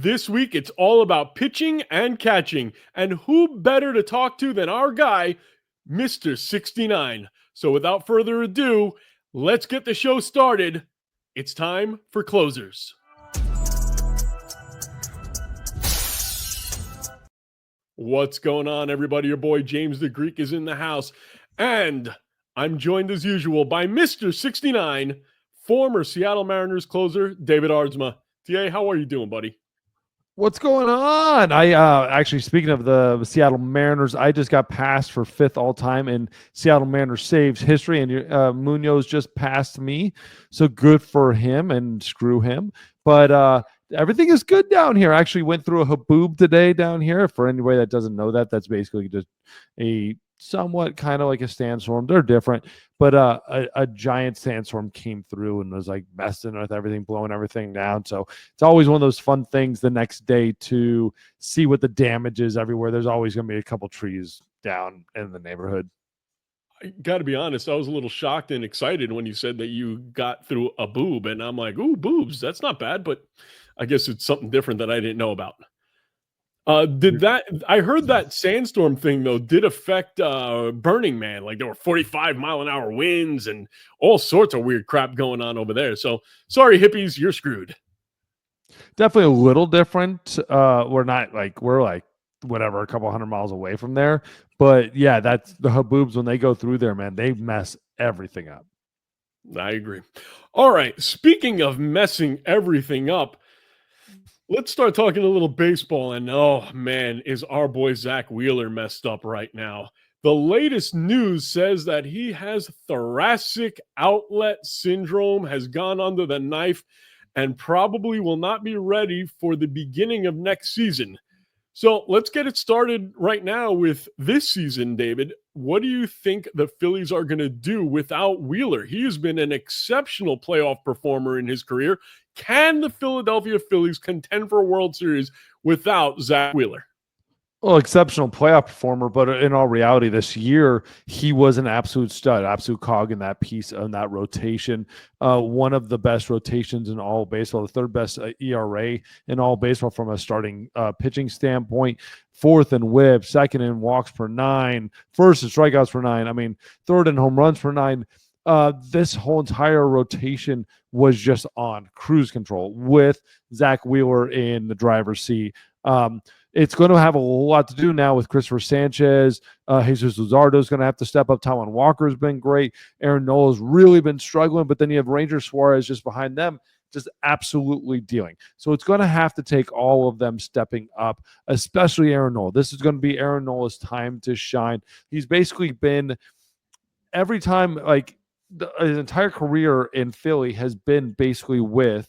This week, it's all about pitching and catching. And who better to talk to than our guy, Mr. 69. So without further ado, let's get the show started. It's time for closers. What's going on, everybody? Your boy James the Greek is in the house. And I'm joined as usual by Mr. 69, former Seattle Mariners closer, David Ardsma. TA, how are you doing, buddy? What's going on? I actually, speaking of the Seattle Mariners, I just got passed for 5th all time in Seattle Mariners saves history, and Munoz just passed me. So good for him, and screw him. But everything is good down here. I actually went through a haboob today down here. For anybody that doesn't know that, that's basically just a somewhat kind of like a sandstorm. They're different, but a giant sandstorm came through and was like messing with everything, blowing everything down. So it's always one of those fun things the next day to see what the damage is everywhere. There's always going to be a couple trees down in the neighborhood. I got to be honest, I was a little shocked and excited when you said that you got through a boob, and I'm like, ooh, boobs, that's not bad, but I guess it's something different that I didn't know about. I heard that sandstorm thing, though, did affect Burning Man. Like there were 45-mile-an-hour winds and all sorts of weird crap going on over there. So sorry, hippies, you're screwed. Definitely a little different. We're like whatever, a couple hundred miles away from there. But yeah, that's the haboobs when they go through there, man, they mess everything up. I agree. All right, speaking of messing everything up, let's start talking a little baseball. And oh man, is our boy Zack Wheeler messed up right now. The latest news says that he has thoracic outlet syndrome, has gone under the knife, and probably will not be ready for the beginning of next season. So let's get it started right now with this season, David. What do you think the Phillies are going to do without Wheeler? He has been an exceptional playoff performer in his career. Can the Philadelphia Phillies contend for a World Series without Zack Wheeler? Well, exceptional playoff performer, but in all reality, this year he was an absolute stud, absolute cog in that piece of that rotation. One of the best rotations in all baseball, the third best ERA in all baseball from a starting pitching standpoint. 4th in WHIP, 2nd in walks per 9, 1st in strikeouts per 9. I mean, 3rd in home runs per 9. This whole entire rotation was just on cruise control with Zack Wheeler in the driver's seat. It's going to have a lot to do now with Christopher Sanchez. Jesus Luzardo is going to have to step up. Taijuan Walker has been great. Aaron Nola's really been struggling, but then you have Ranger Suarez just behind them, just absolutely dealing. So it's going to have to take all of them stepping up, especially Aaron Nola. This is going to be Aaron Nola's time to shine. He's basically been every time, like his entire career in Philly has been basically with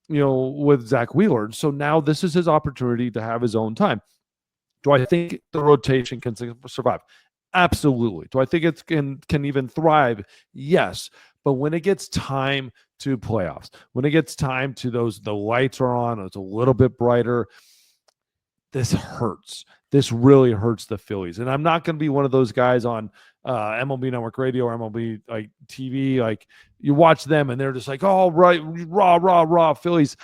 with Zack Wheeler. So now this is his opportunity to have his own time. Do I think the rotation can survive? Absolutely. Do I think it can even thrive? Yes. But when it gets time to playoffs, when it gets time to the lights are on, it's a little bit brighter, this hurts. This really hurts the Phillies. And I'm not going to be one of those guys on MLB Network Radio or MLB like TV. Like you watch them and they're just like, oh, right, raw Phillies.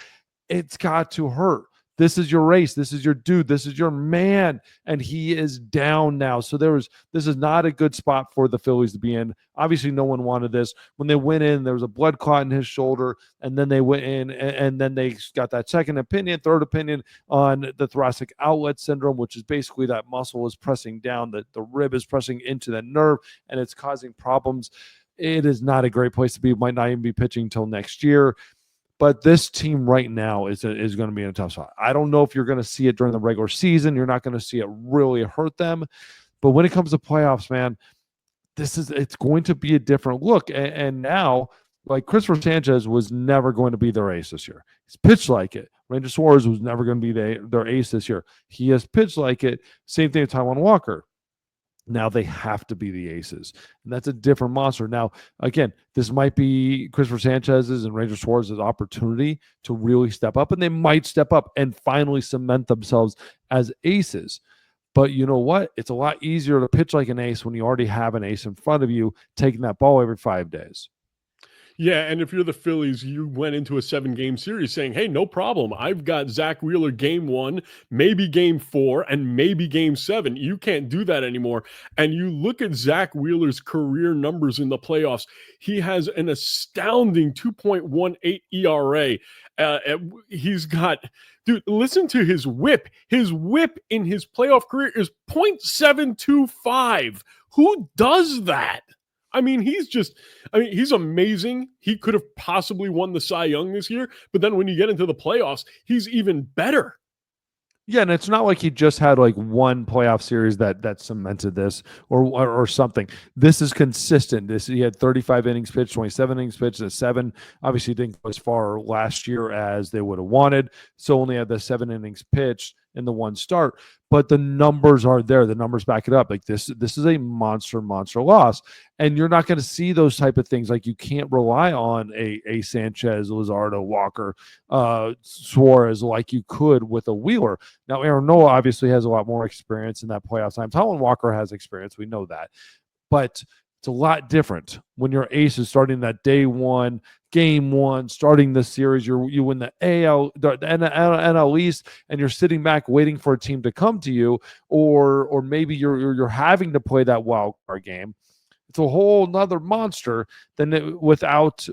It's got to hurt. This is your race. This is your dude. This is your man. And he is down now. So this is not a good spot for the Phillies to be in. Obviously, no one wanted this. When they went in, there was a blood clot in his shoulder. And then they went in and then they got that second opinion, third opinion on the thoracic outlet syndrome, which is basically that muscle is pressing down, the rib is pressing into the nerve, and it's causing problems. It is not a great place to be. Might not even be pitching until next year. But this team right now is going to be in a tough spot. I don't know if you're going to see it during the regular season. You're not going to see it really hurt them. But when it comes to playoffs, man, it's going to be a different look. And now, like Christopher Sanchez was never going to be their ace this year. He's pitched like it. Ranger Suarez was never going to be their ace this year. He has pitched like it. Same thing with Taijuan Walker. Now they have to be the aces. And that's a different monster. Now, again, this might be Christopher Sanchez's and Ranger Suarez's opportunity to really step up, and they might step up and finally cement themselves as aces. But you know what? It's a lot easier to pitch like an ace when you already have an ace in front of you taking that ball every 5 days. Yeah, and if you're the Phillies, you went into a 7-game series saying, hey, no problem. I've got Zack Wheeler game 1, maybe game 4, and maybe game 7. You can't do that anymore. And you look at Zack Wheeler's career numbers in the playoffs. He has an astounding 2.18 ERA. He's got, dude, listen to his whip. His whip in his playoff career is .725. Who does that? I mean, he's amazing. He could have possibly won the Cy Young this year, but then when you get into the playoffs, he's even better. Yeah, and it's not like he just had like one playoff series that cemented this or something. This is consistent. He had 35 innings pitched, 27 innings pitched, a 7. Obviously, didn't go as far last year as they would have wanted, so only had the 7 innings pitched in the one start. But the numbers are there. The numbers back it up. Like this is a monster loss, and you're not going to see those type of things. Like you can't rely on a Sanchez, Luzardo, Walker, Suarez like you could with a Wheeler. Now, Aaron Nola obviously has a lot more experience in that playoff time. Talon Walker has experience. We know that. But it's a lot different when your ace is starting that day 1, game 1, starting the series. You win the NL East, and you're sitting back waiting for a team to come to you, or maybe you're having to play that wild card game. It's a whole nother monster than without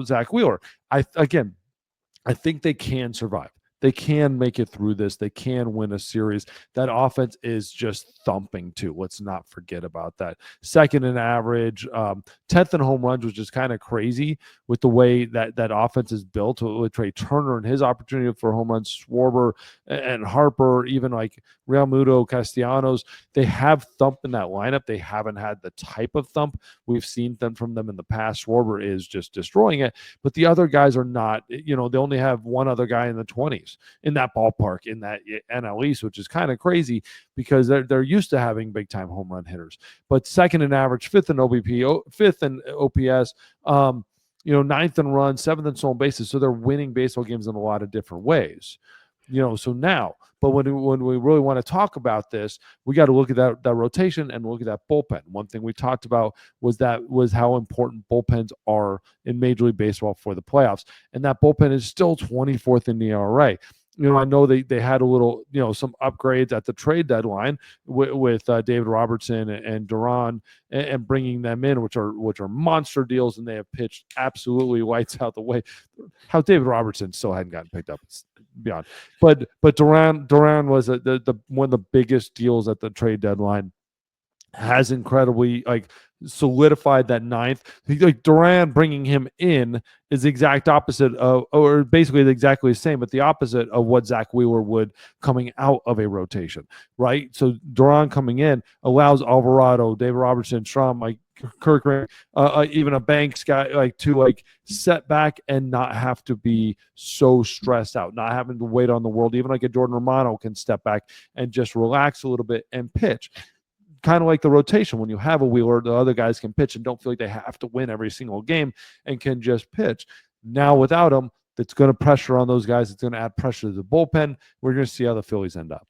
Zack Wheeler. I think they can survive. They can make it through this. They can win a series. That offense is just thumping too. Let's not forget about that. Second in average, 10th in home runs, which is kind of crazy with the way that offense is built with Trey Turner and his opportunity for home runs, Schwarber and Harper, even like Real Muto, Castellanos. They have thump in that lineup. They haven't had the type of thump we've seen from them in the past. Schwarber is just destroying it, but the other guys are not. They only have one other guy in the 20s in that ballpark in that NL East, which is kind of crazy because they're used to having big time home run hitters. But second in average, fifth in OBP, fifth in OPS, ninth in runs, seventh in stolen bases. So they're winning baseball games in a lot of different ways. So now, but when we really want to talk about this, we got to look at that rotation and look at that bullpen. One thing we talked about was how important bullpens are in Major League Baseball for the playoffs, and that bullpen is still 24th in the ERA. I know they had a little, some upgrades at the trade deadline with David Robertson and Duran and bringing them in, which are monster deals, and they have pitched absolutely lights out the way. How David Robertson still hadn't gotten picked up, it's beyond. But Duran was the one of the biggest deals at the trade deadline. Has incredibly solidified that ninth. Duran bringing him in is the exact opposite of, or basically exactly the same, but the opposite of what Zack Wheeler would coming out of a rotation, right? So Duran coming in allows Alvarado, David Robertson, Strom, Kirk, even a Banks guy, to set back and not have to be so stressed out, not having to wait on the world. Even a Jordan Romano can step back and just relax a little bit and pitch. Kind of like the rotation. When you have a Wheeler, the other guys can pitch and don't feel like they have to win every single game and can just pitch. Now without him, that's going to pressure on those guys. It's going to add pressure to the bullpen. We're going to see how the Phillies end up.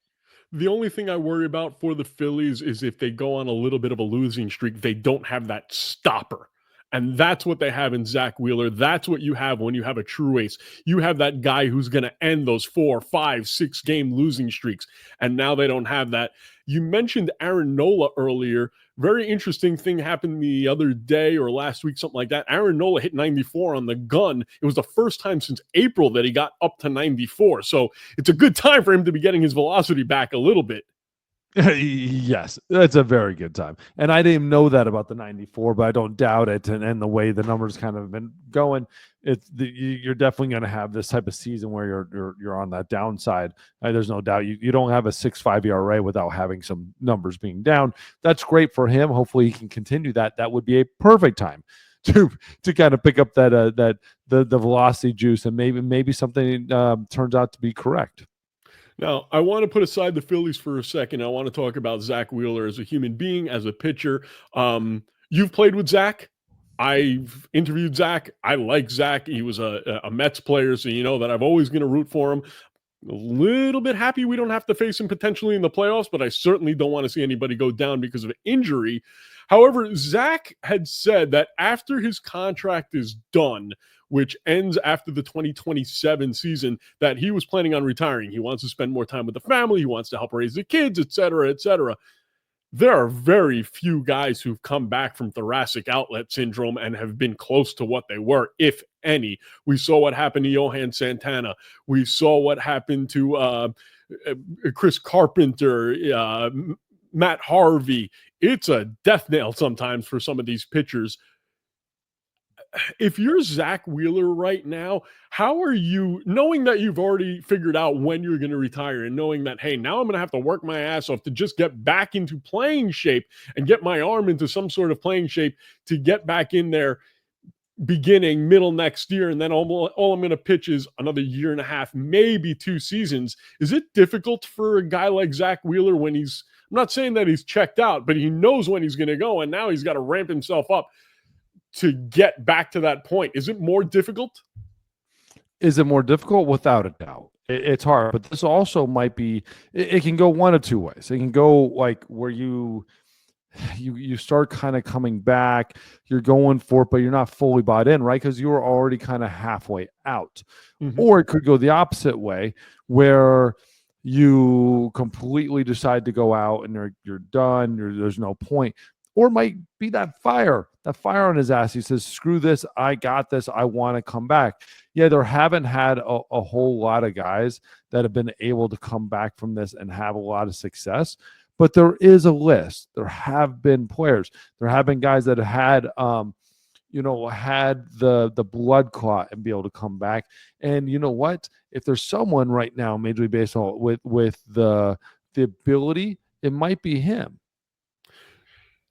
The only thing I worry about for the Phillies is if they go on a little bit of a losing streak, they don't have that stopper. And that's what they have in Zack Wheeler. That's what you have when you have a true ace. You have that guy who's going to end those 4, 5, 6 game losing streaks. And now they don't have that. You mentioned Aaron Nola earlier. Very interesting thing happened the other day or last week, something like that. Aaron Nola hit 94 on the gun. It was the first time since April that he got up to 94. So it's a good time for him to be getting his velocity back a little bit. Yes, that's a very good time. And I didn't know that about the 94, but I don't doubt it. And the way the numbers kind of been going, you're definitely going to have this type of season where you're on that downside. There's no doubt. You don't have a 6.5 ERA without having some numbers being down. That's great for him. Hopefully he can continue that. That would be a perfect time to kind of pick up the velocity juice, and maybe something turns out to be correct. Now, I want to put aside the Phillies for a second. I want to talk about Zack Wheeler as a human being, as a pitcher. You've played with Zack. I've interviewed Zack. I like Zack. He was a Mets player, so you know that I'm always going to root for him. a little bit happy we don't have to face him potentially in the playoffs, but I certainly don't want to see anybody go down because of injury. However, Zach had said that after his contract is done, which ends after the 2027 season, that he was planning on retiring. He wants to spend more time with the family. He wants to help raise the kids, et cetera, et cetera. There are very few guys who've come back from thoracic outlet syndrome and have been close to what they were, if any. We saw what happened to Johan Santana. We saw what happened to Chris Carpenter, Matt Harvey. It's a death knell sometimes for some of these pitchers. If you're Zack Wheeler right now, how are you, knowing that you've already figured out when you're going to retire and knowing that, hey, now I'm going to have to work my ass off to just get back into playing shape and get my arm into some sort of playing shape to get back in there beginning middle next year, and then all I'm going to pitch is another year and a half, maybe 2 seasons. Is it difficult for a guy like Zack Wheeler when I'm not saying that he's checked out, but he knows when he's going to go, and now he's got to ramp himself up to get back to that point? Is it more difficult? Is it more difficult? Without a doubt. It's hard, but this also might be, it can go one of two ways. It can go like where you start kind of coming back, you're going for it, but you're not fully bought in, right? Because you were already kind of halfway out. Mm-hmm. Or it could go the opposite way where you completely decide to go out and you're done, there's no point. Or it might be that fire on his ass. He says, screw this, I got this, I want to come back. Yeah, there haven't had a whole lot of guys that have been able to come back from this and have a lot of success. But there is a list. There have been players. There have been guys that have had, had the blood clot and be able to come back. And you know what? If there's someone right now, Major League Baseball, with the ability, it might be him.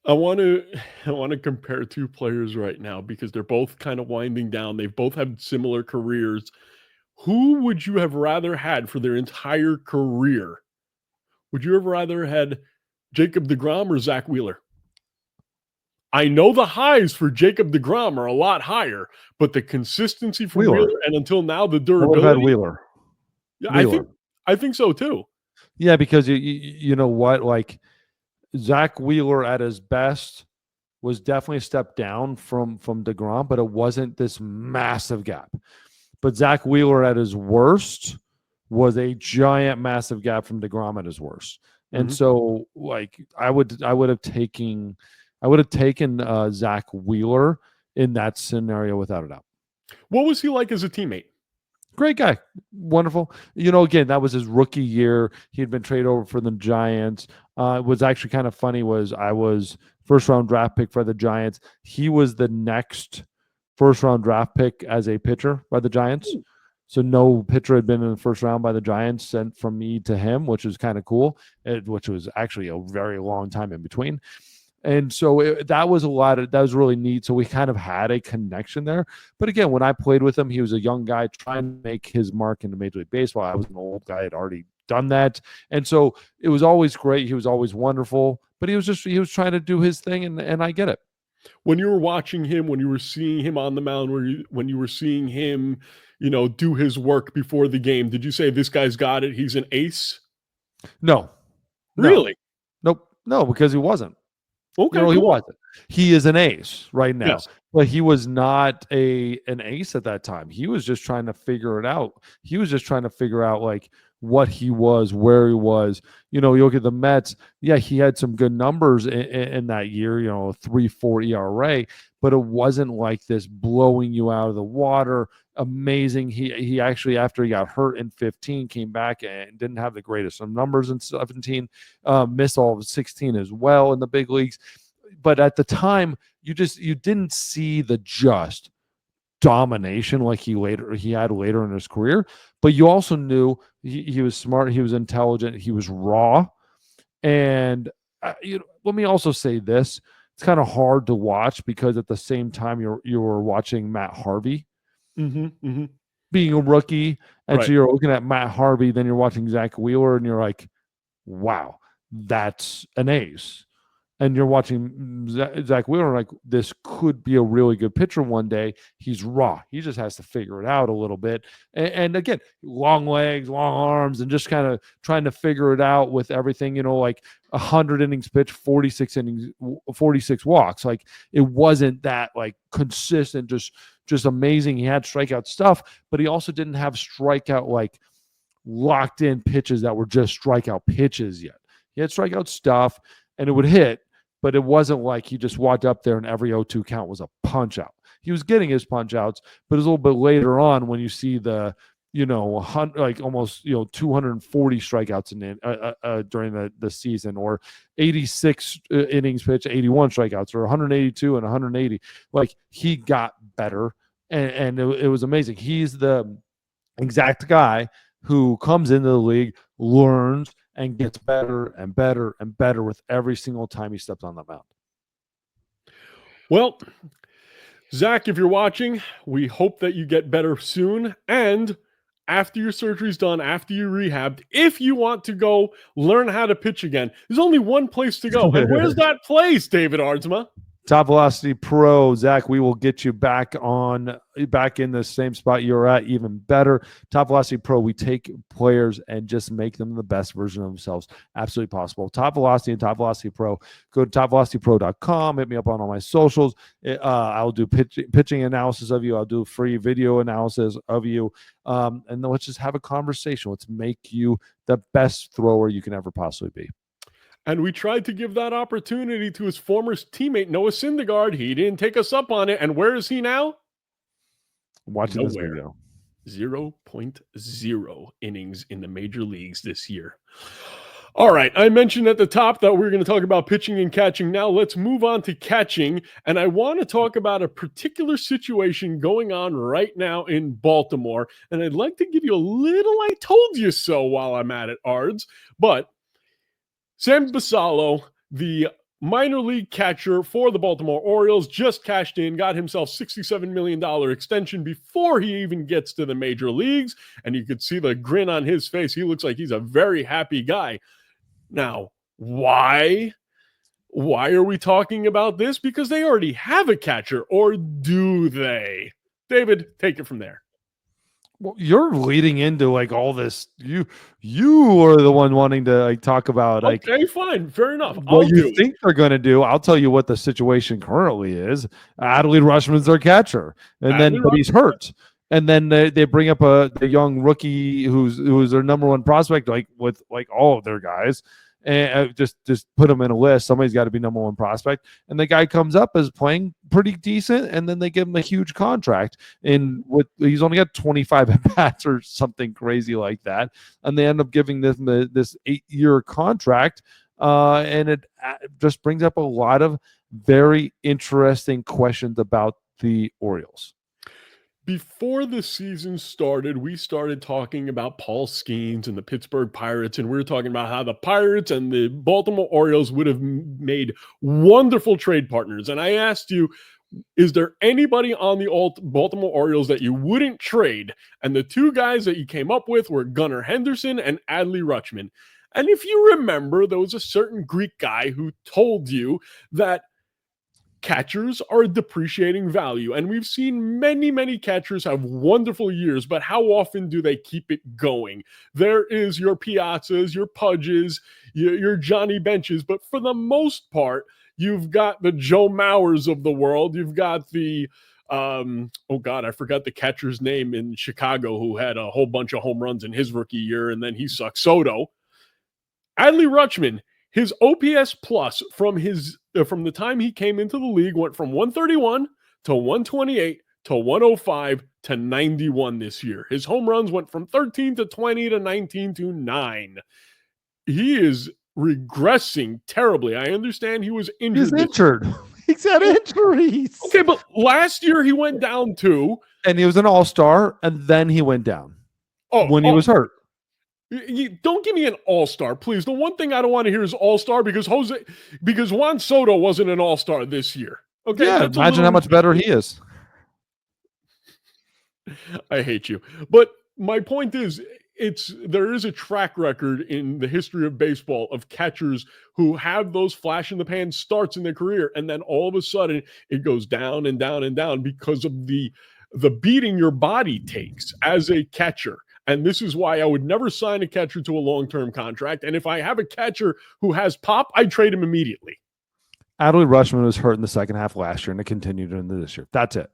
I want to compare 2 players right now because they're both kind of winding down. They've both had similar careers. Who would you have rather had for their entire career? Would you have rather had Jacob deGrom or Zack Wheeler? I know the highs for Jacob deGrom are a lot higher, but the consistency for Wheeler and until now the durability. I would have had Wheeler. Yeah, I think so too. Yeah, because you know what, like Zack Wheeler at his best was definitely a step down from deGrom, but it wasn't this massive gap. But Zack Wheeler at his worst was a giant, massive gap from deGrom at his worst. And so, like, I would have taken Zack Wheeler in that scenario without a doubt. What was he like as a teammate? Great guy. Wonderful. Again, that was his rookie year. He had been traded over for the Giants. It was actually kind of funny I was first-round draft pick for the Giants. He was the next first-round draft pick as a pitcher by the Giants. So no pitcher had been in the first round by the Giants sent from me to him, which was kind of cool, which was actually a very long time in between. And so that was really neat. So we kind of had a connection there. But again, when I played with him, he was a young guy trying to make his mark into Major League Baseball. I was an old guy, had already done that. And so it was always great. He was always wonderful, but he was trying to do his thing. And I get it. When you were watching him, when you were seeing him on the mound, when you were seeing him, do his work before the game, did you say, this guy's got it, he's an ace? No. Really? Nope. No, because he wasn't. Okay, he wasn't. He is an ace right now, yes. But he was not an ace at that time. He was just trying to figure it out. He was just trying to figure out like what he was, where he was. You look at the Mets. Yeah, he had some good numbers in that year. 3.4 ERA, but it wasn't like this blowing you out of the water. Amazing. He actually, after he got hurt in 15, came back and didn't have the greatest of numbers in 17. Missed all of 16 as well in the big leagues. But at the time, you didn't see the just domination like he had later in his career. But you also knew he was smart, he was intelligent, he was raw. And let me also say this: it's kind of hard to watch because at the same time you were watching Matt Harvey. Being a rookie, and right. So you're looking at Matt Harvey, then you're watching Zack Wheeler, and you're like, wow, that's an ace. and you're watching Zack Wheeler, like, this could be a really good pitcher one day. He's raw. He just has to figure it out a little bit. And again, long legs, long arms, and just kind of trying to figure it out with everything, like 100 innings pitched, 46 innings, 46 walks. Like, it wasn't that like consistent, just amazing. He had strikeout stuff, but he also didn't have strikeout, like locked in pitches that were just strikeout pitches yet. He had strikeout stuff and it would hit, but it wasn't like he just walked up there and every 0-2 count was a punch out. He was getting his punch outs, but it's a little bit later on when you see the, like almost, 240 strikeouts during the season, or 86 innings pitched, 81 strikeouts, or 182 and 180. Like, he got better, and it was amazing. He's the exact guy who comes into the league, learns, and gets better and better and better with every single time he steps on the mound. Well, Zach, if you're watching, we hope that you get better soon. And after your surgery's done, after you rehabbed, if you want to go learn how to pitch again, there's only one place to go. And where's that place, David Aardsma? Top Velocity Pro. Zach, we will get you back in the same spot you're at, even better. Top Velocity Pro, we take players and just make them the best version of themselves absolutely possible. Top Velocity and Top Velocity Pro. Go to topvelocitypro.com. Hit me up on all my socials. I'll do pitching analysis of you. I'll do free video analysis of you. And then let's just have a conversation. Let's make you the best thrower you can ever possibly be. And we tried to give that opportunity to his former teammate, Noah Syndergaard. He didn't take us up on it. And where is he now? Watching this video. 0.0 innings in the major leagues this year. All right. I mentioned at the top that we're going to talk about pitching and catching. Now let's move on to catching. And I want to talk about a particular situation going on right now in Baltimore. And I'd like to give you a little I told you so while I'm at it, Ards. But Samuel Basallo, the minor league catcher for the Baltimore Orioles, just cashed in, got himself $67 million extension before he even gets to the major leagues. And you could see the grin on his face. He looks like he's a very happy guy. Now, why are we talking about this? Because they already have a catcher, or do they? David, take it from there. Well, you're leading into like all this. You are the one wanting to like talk about like. Okay, fine, fair enough. What you think they're going to do? I'll tell you what the situation currently is. Adley Rutschman's their catcher, and but he's hurt. And then they bring up the young rookie who's their number one prospect, like with like all of their guys, and just put them in a list. Somebody's got to be number one prospect, and the guy comes up as playing pretty decent, and then they give him a huge contract. And he's only got 25 at bats or something crazy like that, and they end up giving them this 8-year contract, and it just brings up a lot of very interesting questions about the Orioles. Before the season started, we started talking about Paul Skeens and the Pittsburgh Pirates, and we were talking about how the Pirates and the Baltimore Orioles would have made wonderful trade partners. And I asked you, is there anybody on the Baltimore Orioles that you wouldn't trade? And the two guys that you came up with were Gunnar Henderson and Adley Rutschman. And if you remember, there was a certain Greek guy who told you that catchers are a depreciating value, and we've seen many, many catchers have wonderful years, but how often do they keep it going? There is your Piazzas, your Pudges, your Johnny Benches, but for the most part, you've got the Joe Mauers of the world. You've got the, I forgot the catcher's name in Chicago who had a whole bunch of home runs in his rookie year, and then he sucked. Soto. Adley Rutschman, his OPS plus from the time he came into the league went from 131 to 128 to 105 to 91 this year. His home runs went from 13 to 20 to 19 to 9. He is regressing terribly. I understand he was injured. He's injured. He's had injuries. Okay, but last year he went down too. And he was an all-star, and then he went down when he was hurt. Don't give me an all-star, please. The one thing I don't want to hear is all-star because Juan Soto wasn't an all-star this year. Okay, yeah, imagine how much better he is. I hate you. But my point is, there is a track record in the history of baseball of catchers who have those flash in the pan starts in their career, and then all of a sudden it goes down and down and down because of the beating your body takes as a catcher. And this is why I would never sign a catcher to a long-term contract. And if I have a catcher who has pop, I trade him immediately. Adley Rutschman was hurt in the second half last year, and it continued into this year. That's it.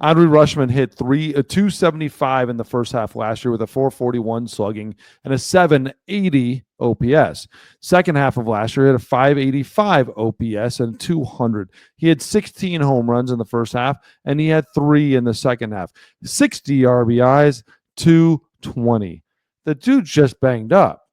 Adley Rutschman hit 275 in the first half last year with a 441 slugging and a 780 OPS. Second half of last year, he had a 585 OPS and 200. He had 16 home runs in the first half, and he had 3 in the second half. 60 RBIs, 220. The dude's just banged up.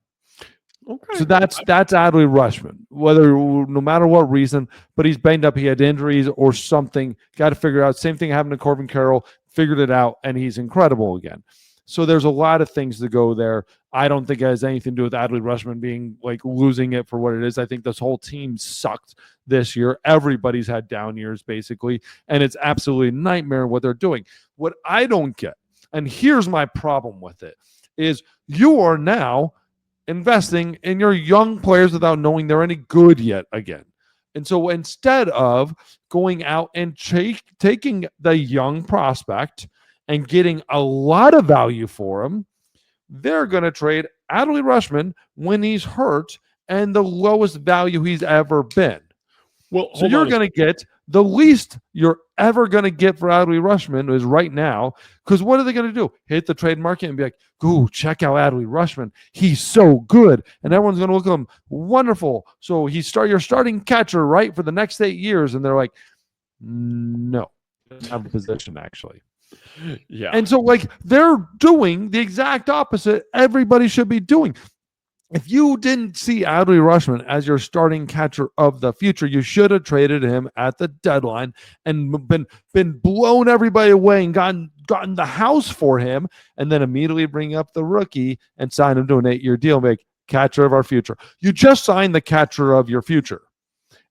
Okay. So that's Adley Rutschman, no matter what reason, but he's banged up. He had injuries or something. Got to figure out. Same thing happened to Corbin Carroll. Figured it out, and he's incredible again. So there's a lot of things to go there. I don't think it has anything to do with Adley Rutschman being like losing it for what it is. I think this whole team sucked this year. Everybody's had down years basically, and it's absolutely a nightmare what they're doing. What I don't get, and here's my problem with it, is you are now investing in your young players without knowing they're any good yet again. And so instead of going out and taking the young prospect and getting a lot of value for him, they're going to trade Adley Rutschman when he's hurt and the lowest value he's ever been. Well, so you're going to get the least you're ever going to get for Adley Rutschman is right now, because what are they going to do? Hit the trade market and be like, "Ooh, check out Adley Rutschman. He's so good," and everyone's going to look at him wonderful. So you're starting catcher, right, for the next 8 years, and they're like, "No, he doesn't have a position actually." Yeah, and so like they're doing the exact opposite everybody should be doing. If you didn't see Adley Rutschman as your starting catcher of the future, you should have traded him at the deadline and been blown everybody away and gotten the house for him, and then immediately bring up the rookie and sign him to an 8-year deal, make catcher of our future. You just signed the catcher of your future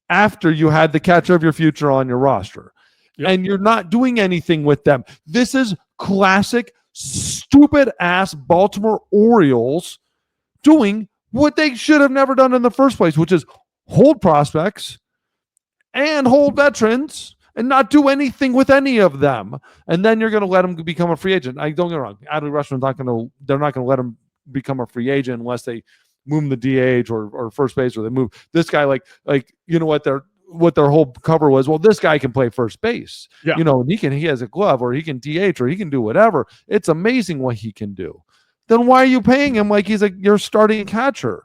after you had the catcher of your future on your roster. Yep. And you're not doing anything with them. This is classic stupid ass Baltimore Orioles doing what they should have never done in the first place, which is hold prospects and hold veterans and not do anything with any of them. And then you're going to let them become a free agent. Don't get me wrong. Adley Rutschman's they're not going to let him become a free agent unless they move him to DH or first base, or they move this guy like you know what their whole cover was. Well, this guy can play first base, and he has a glove, or he can DH, or he can do whatever. It's amazing what he can do. Then why are you paying him like he's your starting catcher?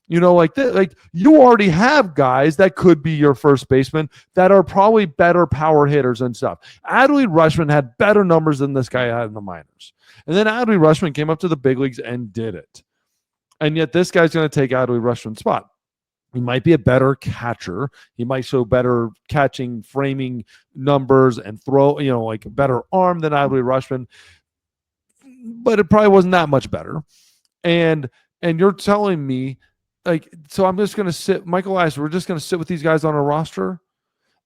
Like you already have guys that could be your first baseman that are probably better power hitters and stuff. Adley Rutschman had better numbers than this guy had in the minors. And then Adley Rutschman came up to the big leagues and did it. And yet this guy's going to take Adley Rutschman's spot. He might be a better catcher. He might show better catching, framing numbers, and throw, like a better arm than Adley Rutschman. But it probably wasn't that much better. And you're telling me, so I'm just going to sit, Michael Elias, we're just going to sit with these guys on a roster,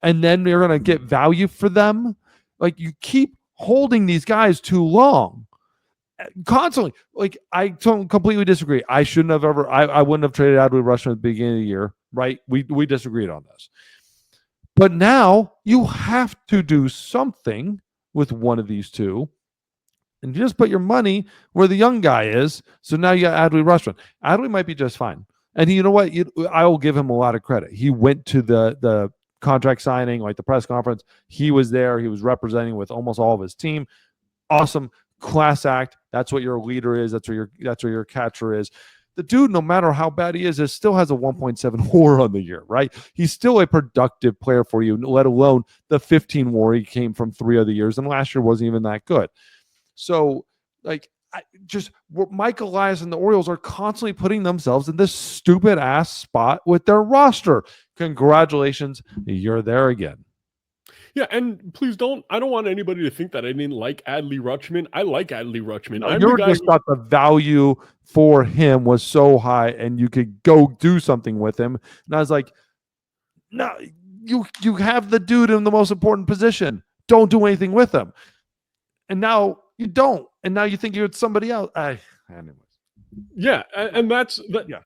and then you're going to get value for them? Like, you keep holding these guys too long. Constantly. I don't completely disagree. I shouldn't have ever, I wouldn't have traded Adley Rutschman at the beginning of the year, right? We disagreed on this. But now you have to do something with one of these two. And you just put your money where the young guy is. So now you got Adley Rutschman. Adley might be just fine. And you know what? I will give him a lot of credit. He went to the contract signing, like the press conference. He was there. He was representing with almost all of his team. Awesome. Class act. That's what your leader is. That's where your catcher is. The dude, no matter how bad he is, still has a 1.7 WAR on the year, right? He's still a productive player for you, let alone the 15 WAR he came from 3 other years. And last year wasn't even that good. So, Mike Elias and the Orioles are constantly putting themselves in this stupid ass spot with their roster. Congratulations, you're there again. Yeah, and please I don't want anybody to think that I didn't like Adley Rutschman. I like Adley Rutschman. You just thought the value for him was so high and you could go do something with him. And I was like, no, you have the dude in the most important position. Don't do anything with him. And now you don't. And now you think you're somebody else. Anyways. Yeah, and that's that. Yeah.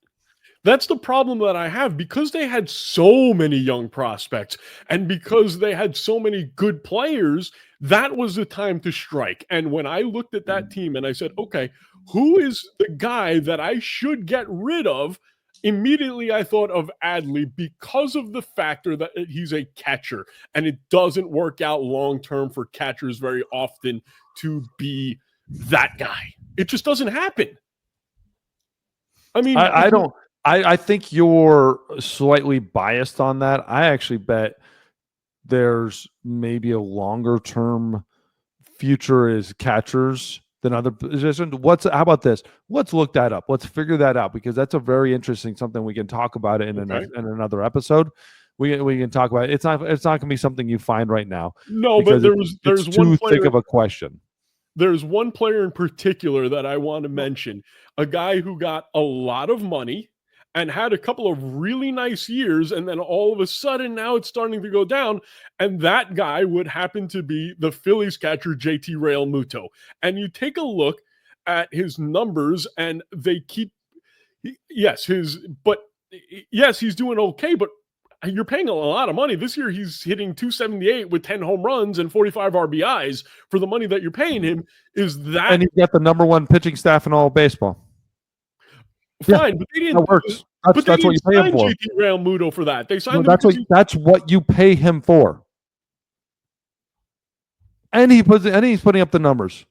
That's the problem that I have because they had so many young prospects and because they had so many good players. That was the time to strike. And when I looked at that team and I said, okay, who is the guy that I should get rid of? Immediately, I thought of Adley because of the factor that he's a catcher and it doesn't work out long term for catchers very often to be that guy. It just doesn't happen. I mean, I don't. I think you're slightly biased on that. I actually bet there's maybe a longer term future is catchers than other positions. How about this? Let's look that up. Let's figure that out because that's a very interesting something we can talk about it in another episode. We can talk about it. It's not going to be something you find right now. No, but there's one player, thick of a question. There's one player in particular that I want to mention, a guy who got a lot of money and had a couple of really nice years, and then all of a sudden now it's starting to go down, and that guy would happen to be the Phillies catcher JT Realmuto. And you take a look at his numbers, and they keep yes, he's doing okay, but you're paying a lot of money. This year he's hitting 278 with 10 home runs and 45 RBIs for the money that you're paying him. Is that and he's got the number one pitching staff in all of baseball. Fine, but they didn't. That works. That's what you pay him for. JT Realmuto for that. They signed him. That's what you pay him for. And he's putting up the numbers.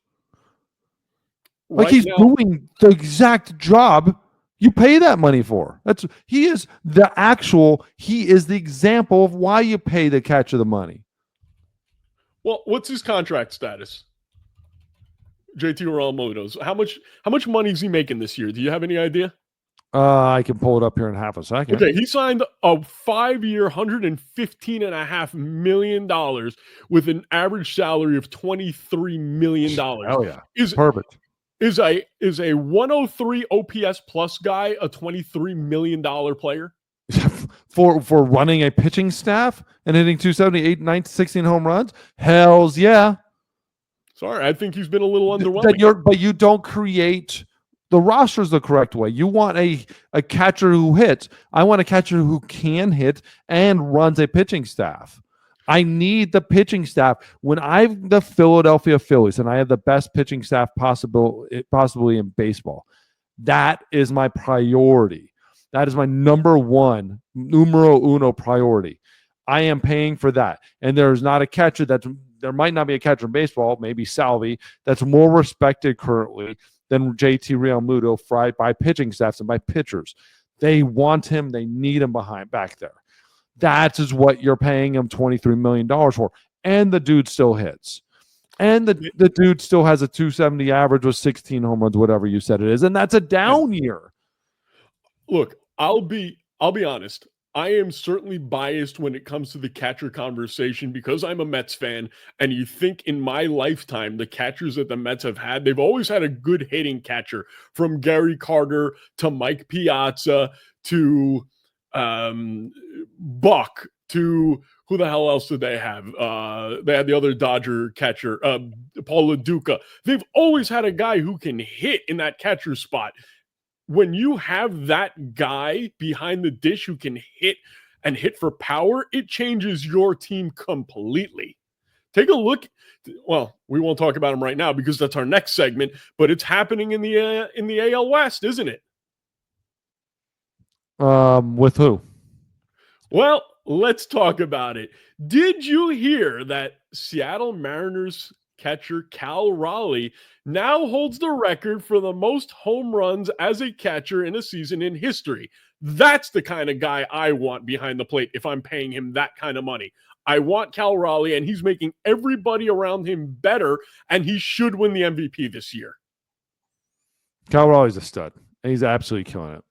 Like he's doing the exact job you pay that money for. He is the example of why you pay the catcher the money. Well, what's his contract status? JT Realmuto's. How much money is he making this year? Do you have any idea? I can pull it up here in half a second. Okay, he signed a 5-year, $115.5 million with an average salary of $23 million. Hell yeah. Perfect. Is a 103 OPS plus guy a $23 million player? for running a pitching staff and hitting 278, 9, 16 home runs? Hells yeah. Sorry, I think he's been a little underwhelming. But you don't create the rosters the correct way. You want a catcher who hits. I want a catcher who can hit and runs a pitching staff. I need the pitching staff. When I'm the Philadelphia Phillies and I have the best pitching staff possibly in baseball, that is my priority. That is my number one, numero uno priority. I am paying for that. And there's not a catcher there might not be a catcher in baseball, maybe Salvi, that's more respected currently than JT Realmuto by pitching staffs and by pitchers. They want him. They need him back there. That is what you're paying him $23 million for. And the dude still hits. And the dude still has a 270 average with 16 home runs, whatever you said it is. And that's a down year. Look, I'll be honest. I am certainly biased when it comes to the catcher conversation because I'm a Mets fan. And you think in my lifetime, the catchers that the Mets have had, they've always had a good hitting catcher, from Gary Carter to Mike Piazza to Buck to who the hell else did they have? They had the other Dodger catcher, Paul LaDuca. They've always had a guy who can hit in that catcher spot. When you have that guy behind the dish who can hit and hit for power, it changes your team completely. Take a look. Well, we won't talk about him right now because that's our next segment, but it's happening in the AL West, isn't it? With who? Well, let's talk about it. Did you hear that Seattle Mariners catcher Cal Raleigh now holds the record for the most home runs as a catcher in a season in history? That's the kind of guy I want behind the plate if I'm paying him that kind of money. I want Cal Raleigh, and he's making everybody around him better, and he should win the MVP this year. Cal Raleigh's a stud, and he's absolutely killing it.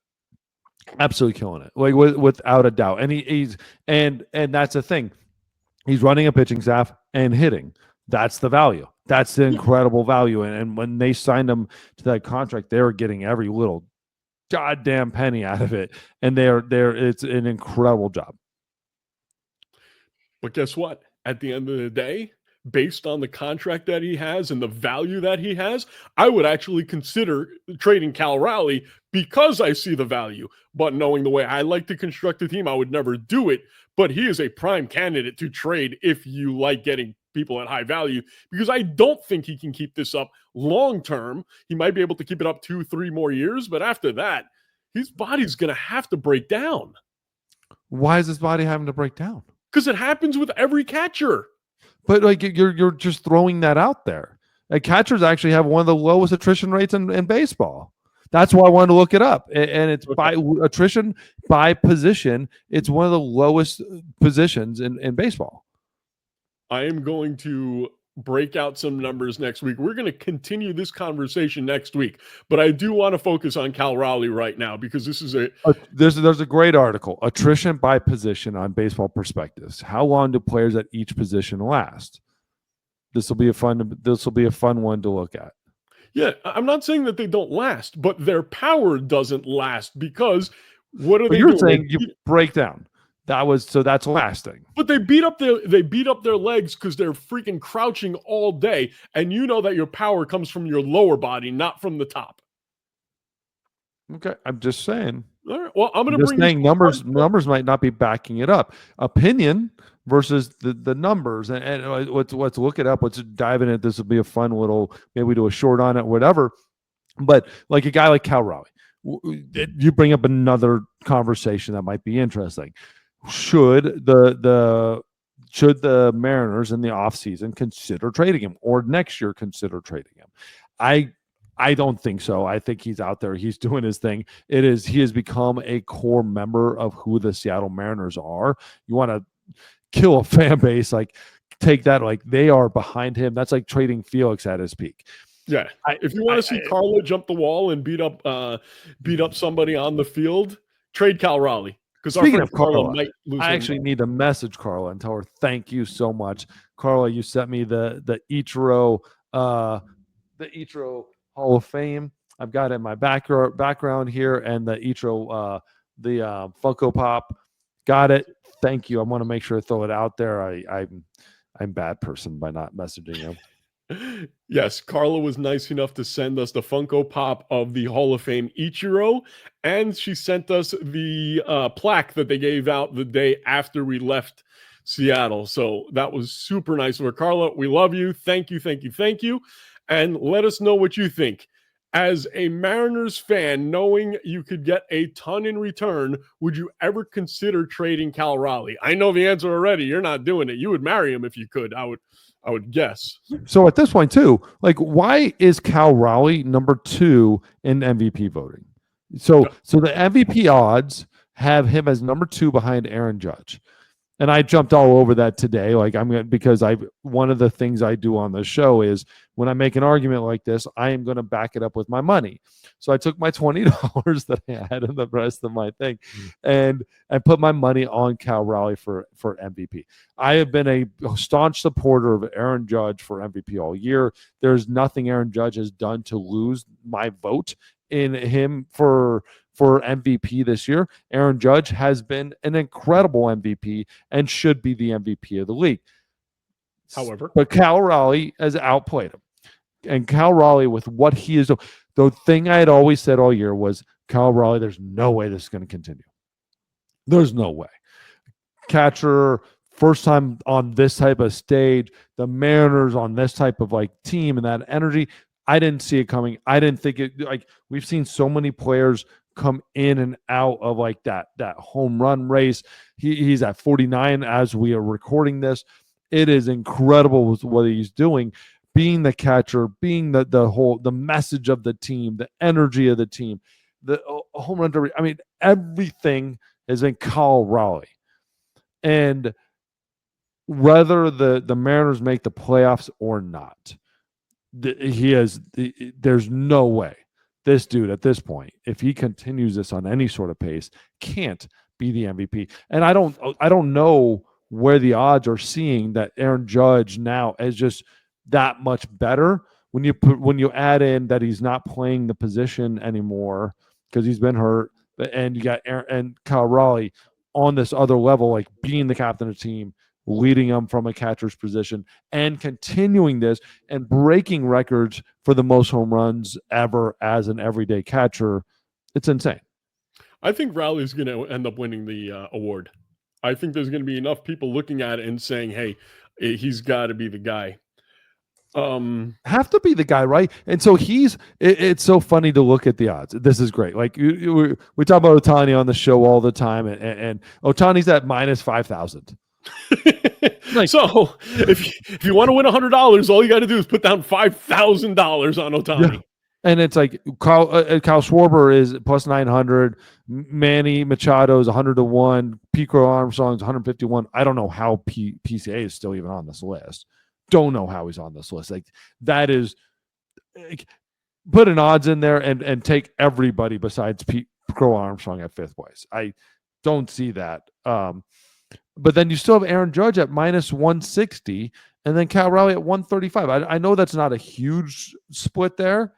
Absolutely killing it, like without a doubt. And he's that's the thing. He's running a pitching staff and hitting. That's the value. That's the incredible value. And when they signed him to that contract, they were getting every little goddamn penny out of it. And it's an incredible job. But guess what? At the end of the day, based on the contract that he has and the value that he has, I would actually consider trading Cal Raleigh because I see the value. But knowing the way I like to construct a team, I would never do it. But he is a prime candidate to trade if you like getting people at high value, because I don't think he can keep this up long term. He might be able to keep it up 2-3 more years, but after that, his body's going to have to break down. Why is his body having to break down? Because it happens with every catcher. But like you're just throwing that out there. Like catchers actually have one of the lowest attrition rates in baseball. That's why I wanted to look it up. And it's by attrition by position. It's one of the lowest positions in baseball. I am going to break out some numbers next week. We're going to continue this conversation next week, but I do want to focus on Cal Raleigh right now because this is there's a great article, attrition by position on Baseball Perspectives. How long do players at each position last? This will be a fun one to look at. Yeah, I'm not saying that they don't last, but their power doesn't last because what are they doing? You're saying you break down. That's lasting. But they beat up their legs because they're freaking crouching all day, and you know that your power comes from your lower body, not from the top. Okay, I'm just saying. All right. Well, I'm going to bring saying numbers might not be backing it up. Opinion versus the numbers, and let's look it up. Let's dive in it. This will be a fun little, maybe we do a short on it, whatever. But like a guy like Cal Raleigh, you bring up another conversation that might be interesting. Should the Mariners in the offseason consider trading him, or next year consider trading him? I don't think so. I think he's out there. He's doing his thing. He has become a core member of who the Seattle Mariners are. You want to kill a fan base, like take that, like they are behind him. That's like trading Felix at his peak. Yeah. If you want to see Carlo jump the wall and beat up somebody on the field, trade Cal Raleigh. Because speaking of Carla, might lose I actually need to message Carla and tell her thank you so much. Carla, you sent me the Ichiro Hall of Fame. I've got it in my background here, and the Ichiro the Funko Pop. Got it. Thank you. I want to make sure I throw it out there. I'm a bad person by not messaging him. Yes, Carla was nice enough to send us the Funko Pop of the Hall of Fame Ichiro, and she sent us the plaque that they gave out the day after we left Seattle. So that was super nice of her. Carla, we love you. Thank you, thank you, thank you. And let us know what you think. As a Mariners fan, knowing you could get a ton in return, would you ever consider trading Cal Raleigh? I know the answer already. You're not doing it. You would marry him if you could. I would guess. So at this point too, like, why is Cal Raleigh number 2 in MVP voting? So the MVP odds have him as number 2 behind Aaron Judge. And I jumped all over that today. Like because one of the things I do on the show is when I make an argument like this, I am going to back it up with my money. So I took my $20 that I had in the rest of my thing, and I put my money on Cal Raleigh for MVP. I have been a staunch supporter of Aaron Judge for MVP all year. There's nothing Aaron Judge has done to lose my vote in him for MVP this year. Aaron Judge has been an incredible MVP and should be the MVP of the league. However, but Cal Raleigh has outplayed him. And Cal Raleigh, with what he is, the thing I had always said all year was, Cal Raleigh, there's no way this is going to continue. There's no way. Catcher, first time on this type of stage, the Mariners on this type of like team and that energy, I didn't see it coming. I didn't think it, like, we've seen so many players come in and out of like that home run race. He's at 49 as we are recording this. It is incredible what he's doing, being the catcher, being the message of the team, the energy of the team, the home run derby. I mean, everything has been Cal Raleigh. And whether the Mariners make the playoffs or not, there's no way this dude at this point, if he continues this on any sort of pace, can't be the MVP. And I don't know where the odds are seeing that Aaron Judge now is just that much better when you add in that he's not playing the position anymore because he's been hurt, and you got Aaron and Cal Raleigh on this other level, like being the captain of the team, leading them from a catcher's position and continuing this and breaking records for the most home runs ever as an everyday catcher. It's insane. I think Raleigh's going to end up winning the award. I think there's going to be enough people looking at it and saying, hey, he's got to be the guy. Have to be the guy, right? And so it's so funny to look at the odds. This is great. Like we talk about Ohtani on the show all the time, and Ohtani's at minus 5,000. Like, so if you want to win $100, all you got to do is put down $5,000 on Ohtani. Yeah. And it's like Kyle Schwarber is plus 900, Manny Machado is 100-1, Pico Armstrong's 151. I don't know how PCA is still even on this list. Don't know how he's on this list. Like, that is, like, put an odds in there and take everybody besides Pico Armstrong at fifth place. I don't see that. But then you still have Aaron Judge at minus 160, and then Cal Raleigh at 135. I know that's not a huge split there,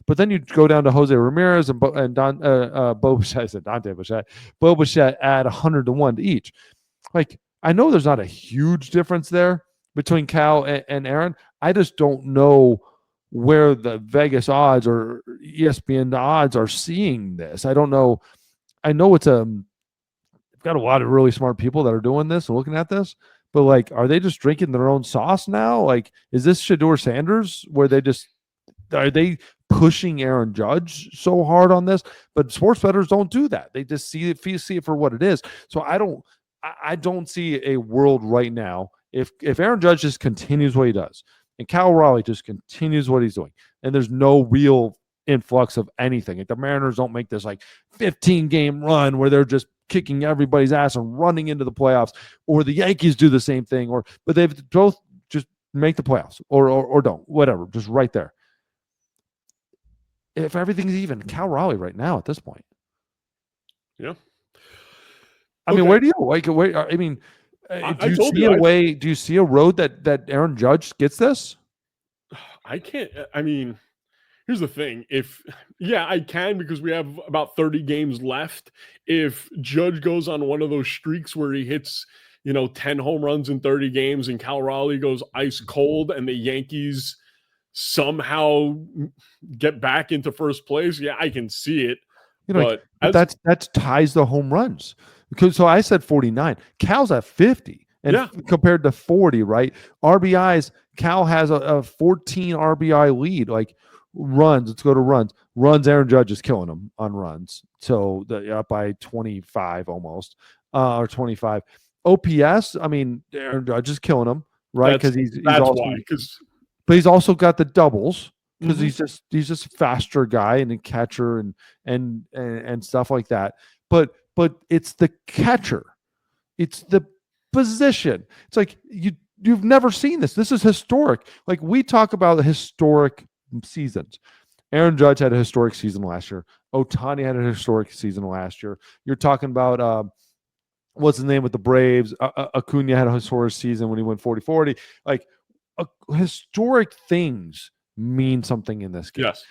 but then you go down to Jose Ramirez and Bo Bichette. I said Dante Bichette. Bo Bichette at 100-1 to each. Like, I know there's not a huge difference there between Cal and Aaron. I just don't know where the Vegas odds or ESPN odds are seeing this. I don't know. I know it's got a lot of really smart people that are doing this and looking at this, but like, are they just drinking their own sauce now? Like, is this Shedeur Sanders where are they pushing Aaron Judge so hard on this? But sports bettors don't do that. They just see it for what it is. So I don't see a world right now. If Aaron Judge just continues what he does and Cal Raleigh just continues what he's doing, and there's no real influx of anything, if the Mariners don't make this like 15-game run where they're just kicking everybody's ass and running into the playoffs, or the Yankees do the same thing, but they've both just make the playoffs or don't, whatever, just right there. If everything's even, Cal Raleigh right now at this point. Yeah. I mean, where do you like? I mean, do you see a road that Aaron Judge gets this? I can't. I mean, here's the thing. I can, because we have about 30 games left. If Judge goes on one of those streaks where he hits, 10 home runs in 30 games and Cal Raleigh goes ice cold and the Yankees somehow get back into first place, yeah, I can see it. But that's ties the home runs. So I said 49. Cal's at 50, and compared to 40, right? RBIs, Cal has a 14 RBI lead. Like, runs, let's go to runs. Runs, Aaron Judge is killing them on runs. So up by 25 almost, or 25. OPS, I mean, Aaron Judge is killing them, right? Because but he's also got the doubles, because he's just a faster guy and a catcher and stuff like that. But it's the catcher, it's the position. It's like you've never seen this. This is historic. Like, we talk about the historic seasons. Aaron Judge had a historic season last year. Ohtani had a historic season last year. You're talking about what's his name with the Braves? Acuna had a historic season when he went 40-40. Like, historic things mean something in this game. Yes.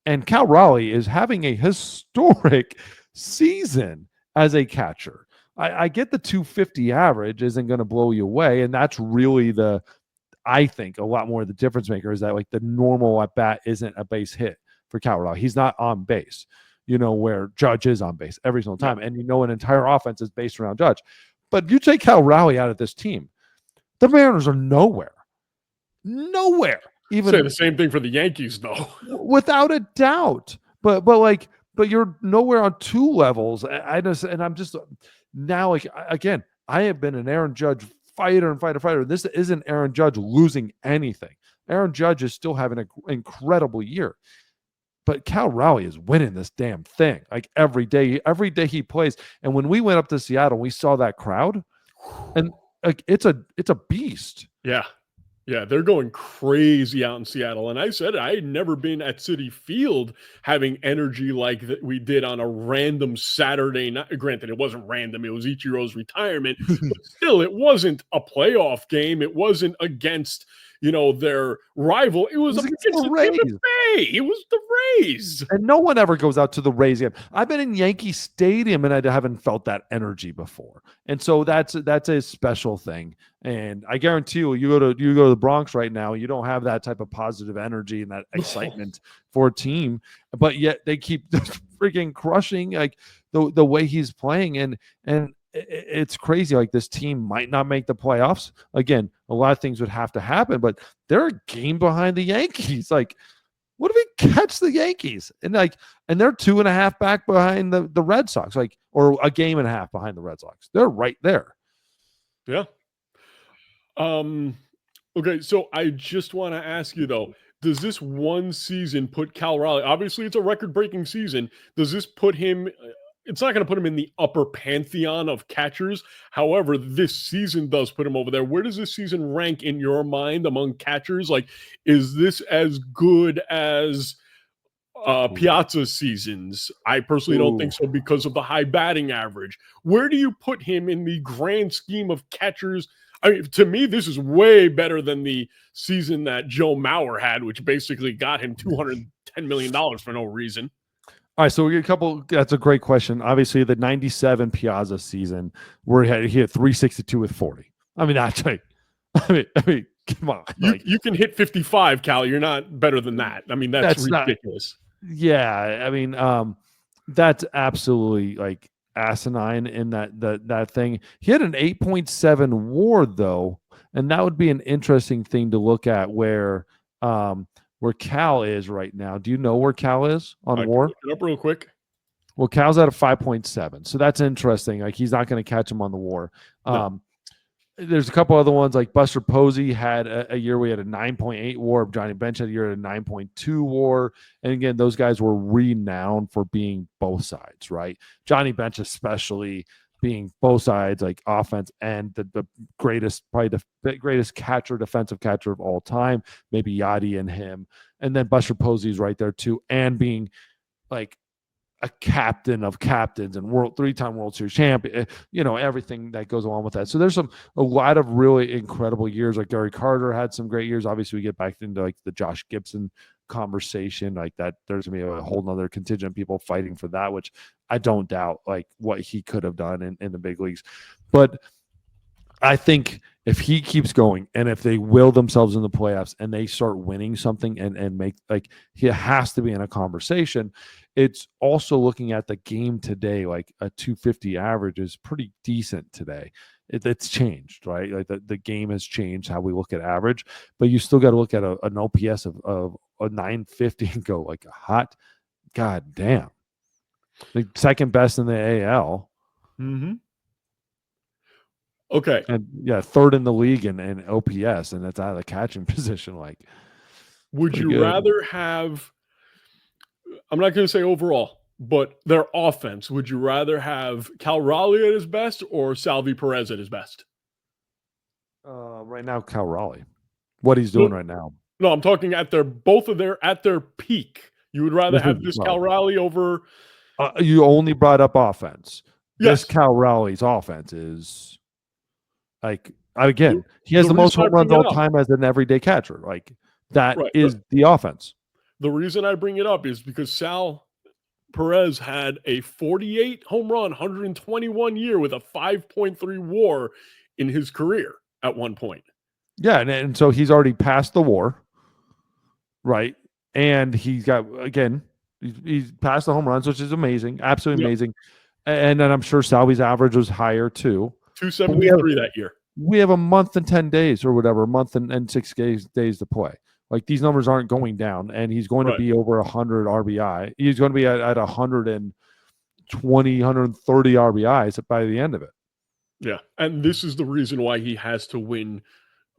And Cal Raleigh is having a historic season as a catcher. I get the 250 average isn't going to blow you away, and that's really I think a lot more of the difference maker is that, like, the normal at bat isn't a base hit for Cal Raleigh. He's not on base, where Judge is on base every single time. And an entire offense is based around Judge. But you take Cal Raleigh out of this team, the Mariners are nowhere. Nowhere. Even say the same thing for the Yankees, though. Without a doubt. But you're nowhere on two levels. I'm just now, like, again, I have been an Aaron Judge fighter. This isn't Aaron Judge losing anything. Aaron Judge is still having an incredible year. But Cal Raleigh is winning this damn thing, like, every day he plays. And when we went up to Seattle, we saw that crowd, and like, it's a beast. Yeah. Yeah, they're going crazy out in Seattle. And I said I had never been at Citi Field having energy like that we did on a random Saturday night. Granted, it wasn't random. It was Ichiro's retirement. But still, it wasn't a playoff game. It wasn't against, their rival. It was against against the the Tampa Rays. Bay. It was the Rays. And no one ever goes out to the Rays game. I've been in Yankee Stadium and I haven't felt that energy before. And so that's a special thing. And I guarantee you go to the Bronx right now, you don't have that type of positive energy and that excitement for a team, but yet they keep freaking crushing like the way he's playing. And it's crazy. Like this team might not make the playoffs. Again, a lot of things would have to happen, but they're a game behind the Yankees. Like, what if we catch the Yankees? And they're 2.5 back behind the Red Sox, or a game and a half behind the Red Sox. They're right there. Yeah. Okay, so I just want to ask you though, does this one season put Cal Raleigh? Obviously, it's a record-breaking season. Does this put him? It's not going to put him in the upper pantheon of catchers. However, this season does put him over there. Where does this season rank in your mind among catchers? Like, is this as good as Piazza's seasons? I personally don't think so because of the high batting average. Where do you put him in the grand scheme of catchers? I mean, to me, this is way better than the season that Joe Mauer had, which basically got him $210 million for no reason. All right, so we get a couple. That's a great question. Obviously, the '97 Piazza season, where he hit 362 with 40. I mean, that's like, I mean, come on. You can hit 55, Cal. You're not better than that. I mean, that's ridiculous. I mean, that's absolutely like asinine in that thing. He had an 8.7 WAR though, and that would be an interesting thing to look at where Cal is right now. Do you know where Cal is on WAR? Look it up real quick. Well, Cal's at a 5.7, so that's interesting. Like he's not going to catch him on the WAR. No. There's a couple other ones like Buster Posey had a year we had a 9.8 WAR. Johnny Bench had a year at a 9.2 WAR. And again, those guys were renowned for being both sides, right? Johnny Bench especially being both sides, like offense and the greatest, probably the greatest defensive catcher of all time, maybe Yachty and him. And then Buster Posey's right there too, and being like a captain of captains and three-time World Series champion, everything that goes along with that. So there's a lot of really incredible years. Like Gary Carter had some great years. Obviously, we get back into like the Josh Gibson conversation like that. There's gonna be a whole nother contingent of people fighting for that, which I don't doubt like what he could have done in the big leagues. But I think if he keeps going and if they will themselves in the playoffs and they start winning something and make like he has to be in a conversation. It's also looking at the game today, like a 250 average is pretty decent today. It's changed, right? Like the game has changed how we look at average, but you still got to look at an OPS of a 950 and go like a hot god damn. Like second best in the AL. Mm-hmm. Okay. And yeah, third in the league in OPS, and that's out of the catching position. Like, would you rather have, I'm not going to say overall, but their offense, would you rather have Cal Raleigh at his best or Salvi Perez at his best? Right now, Cal Raleigh. What he's doing right now. No, I'm talking at their peak. You would rather have this Cal Raleigh over. You only brought up offense. Yes. This Cal Raleigh's offense is like, again, he has the most home runs all time as an everyday catcher. Like that is the offense. The reason I bring it up is because Sal Perez had a 48 home run, 121 year with a 5.3 WAR in his career at one point. Yeah, and so he's already passed the WAR, right? And he's got, again, he's passed the home runs, which is amazing, absolutely amazing. And then I'm sure Salvi's average was higher too. 273 that year. We have a month and 10 days or whatever, a month and 6 days to play. Like these numbers aren't going down, and he's going to be over 100 RBI. He's going to be at 120, 130 RBIs by the end of it. Yeah, and this is the reason why he has to win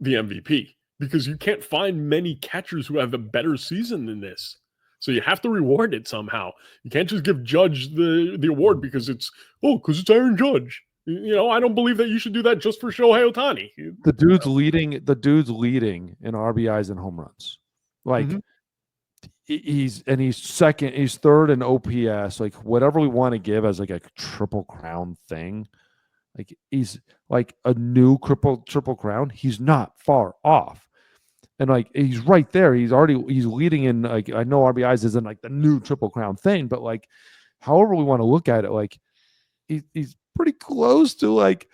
the MVP, because you can't find many catchers who have a better season than this. So you have to reward it somehow. You can't just give Judge the award because it's Aaron Judge. I don't believe that you should do that just for Shohei Ohtani. The dude's leading in RBIs and home runs. Like he's second, he's third in OPS. Like whatever we want to give as like a triple crown thing. Like he's like a new triple crown. He's not far off. And like he's right there. He's leading in, like, I know RBIs isn't like the new Triple Crown thing, but like however we want to look at it, like he's pretty close to, like,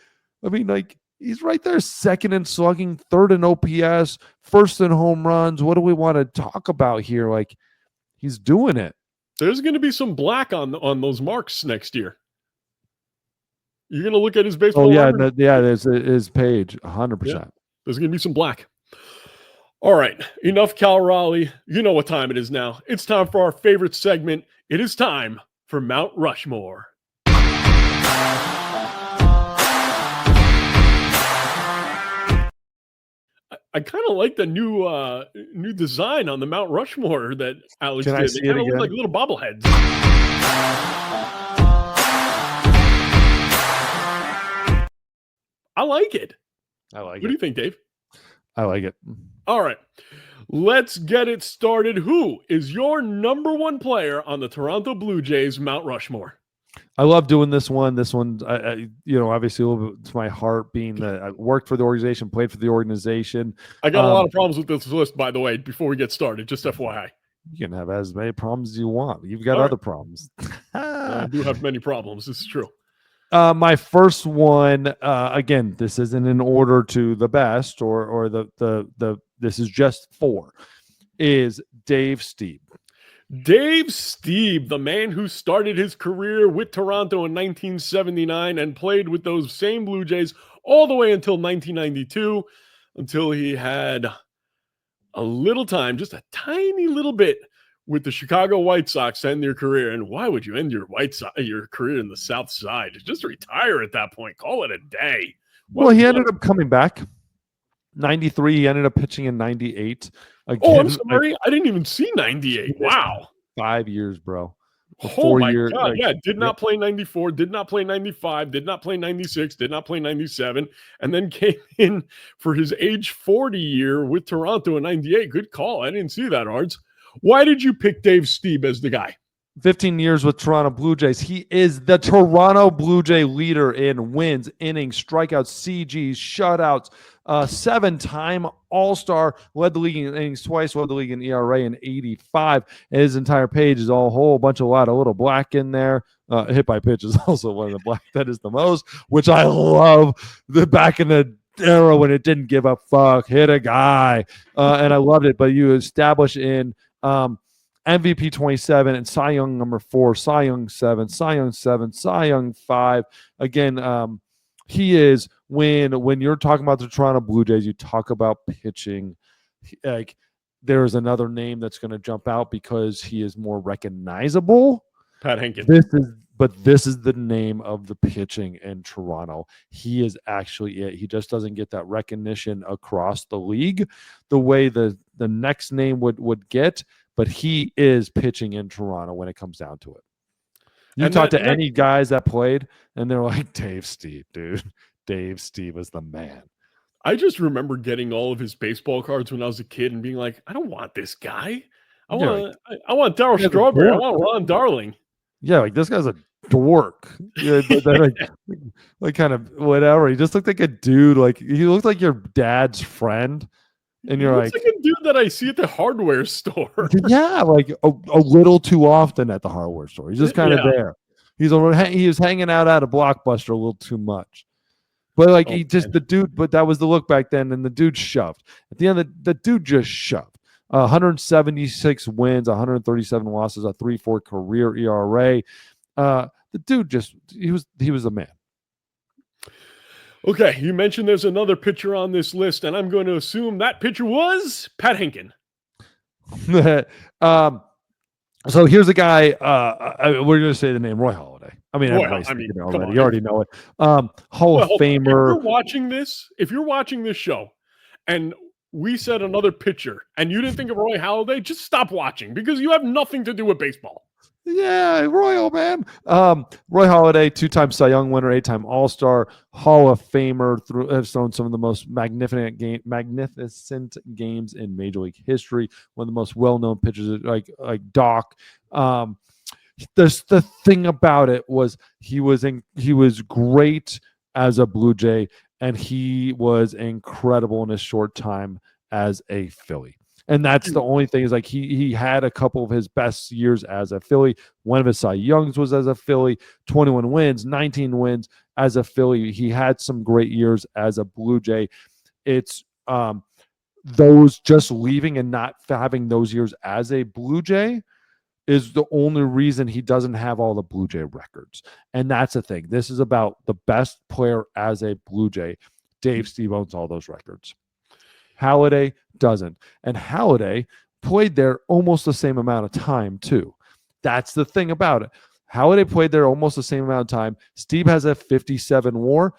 I mean, like he's right there, second in slugging, third in OPS, first in home runs. What do we want to talk about here? Like, he's doing it. There's going to be some black on those marks next year. You're going to look at his baseball. Oh yeah, there's his page, 100%. Yeah, there's going to be some black. All right, enough Cal Raleigh. You know what time it is now. It's time for our favorite segment. It is time for Mount Rushmore. I kind of like the new design on the Mount Rushmore that Alex Can did. I see They it kind of look again? like little bobbleheads. I like it. I like What do you think, Dave? I like it. All right, let's get it started. Who is your number one player on the Toronto Blue Jays Mount Rushmore? I love doing this one. This one, obviously a little bit to my heart, being that I worked for the organization, played for the organization. I got a lot of problems with this list, by the way, before we get started, just FYI. You can have as many problems as you want. You've got All other right. problems. I do have many problems. This is true. My first one, again, this isn't in order to the best or the this is just four, is Dave Stieb. Dave Stieb, the man who started his career with Toronto in 1979 and played with those same Blue Jays all the way until 1992, until he had a little time, just a tiny little bit, with the Chicago White Sox to end their career. And why would you end your career in the South Side? Just retire at that point. Call it a day. Well, he ended up coming back. 93, he ended up pitching in 98. Again, oh, I'm sorry. I didn't even see 98. Wow. 5 years, bro. Oh my God. Yeah, did not play 94, did not play 95, did not play 96, did not play 97, and then came in for his age 40 year with Toronto in 98. Good call. I didn't see that, Ards. Why did you pick Dave Stieb as the guy? 15 years with Toronto Blue Jays. He is the Toronto Blue Jay leader in wins, innings, strikeouts, CGs, shutouts, 7-time All-Star, led the league in innings twice, led the league in ERA in 85. And his entire page is all whole, a lot of little black in there. Hit by pitch is also one of the black that is the most, which I love. The back in the era when it didn't give a fuck, hit a guy, and I loved it. But you establish in MVP 27 and Cy Young number 4, Cy Young 7, Cy Young 7, Cy Young 5. Again, he is, when you're talking about the Toronto Blue Jays, you talk about pitching. Like, there's another name that's going to jump out because he is more recognizable. Pat Henkin. This is the name of the pitching in Toronto. He is actually it. He just doesn't get that recognition across the league the way the next name would get. But he is pitching in Toronto when it comes down to it. You talk to any guys that played, and they're like, Dave Stieb, dude. Dave Stieb is the man. I just remember getting all of his baseball cards when I was a kid and being like, I don't want this guy. I want Darryl Strawberry. I want Ron Darling. Yeah, like this guy's a dork. Yeah, like kind of whatever. He just looked like a dude. Like he looked like your dad's friend. And you're like a dude that I see at the hardware store. Yeah, like a little too often at the hardware store. He's just kind of there. He was hanging out at a Blockbuster a little too much. But like but that was the look back then, and the dude shoved. At the end, the dude just shoved. 176 wins, 137 losses, a 3.4 career ERA. The dude he was a man. Okay, you mentioned there's another pitcher on this list, and I'm going to assume that pitcher was Pat Henkin. So here's a guy. We're going to say the name Roy Halladay. I mean, everybody's thinking it already. You already know it. Hall of Famer. If you're watching this show, and we said another pitcher, and you didn't think of Roy Halladay, just stop watching because you have nothing to do with baseball. Yeah, Royal man. Roy Halladay, 2-time Cy Young winner, 8-time All-Star, Hall of Famer, has thrown some of the most magnificent games in Major League history. One of the most well-known pitchers, like Doc. The thing about it was he was great as a Blue Jay, and he was incredible in his short time as a Philly. And that's the only thing is like he had a couple of his best years as a Philly. One of his Cy Youngs was as a Philly, 21 wins, 19 wins as a Philly. He had some great years as a Blue Jay. It's those just leaving and not having those years as a Blue Jay is the only reason he doesn't have all the Blue Jay records. And that's the thing. This is about the best player as a Blue Jay. Dave Stieb owns all those records. Halladay doesn't. And Halladay played there almost the same amount of time, too. That's the thing about it. Halladay played there almost the same amount of time. Stieb has a 57 WAR.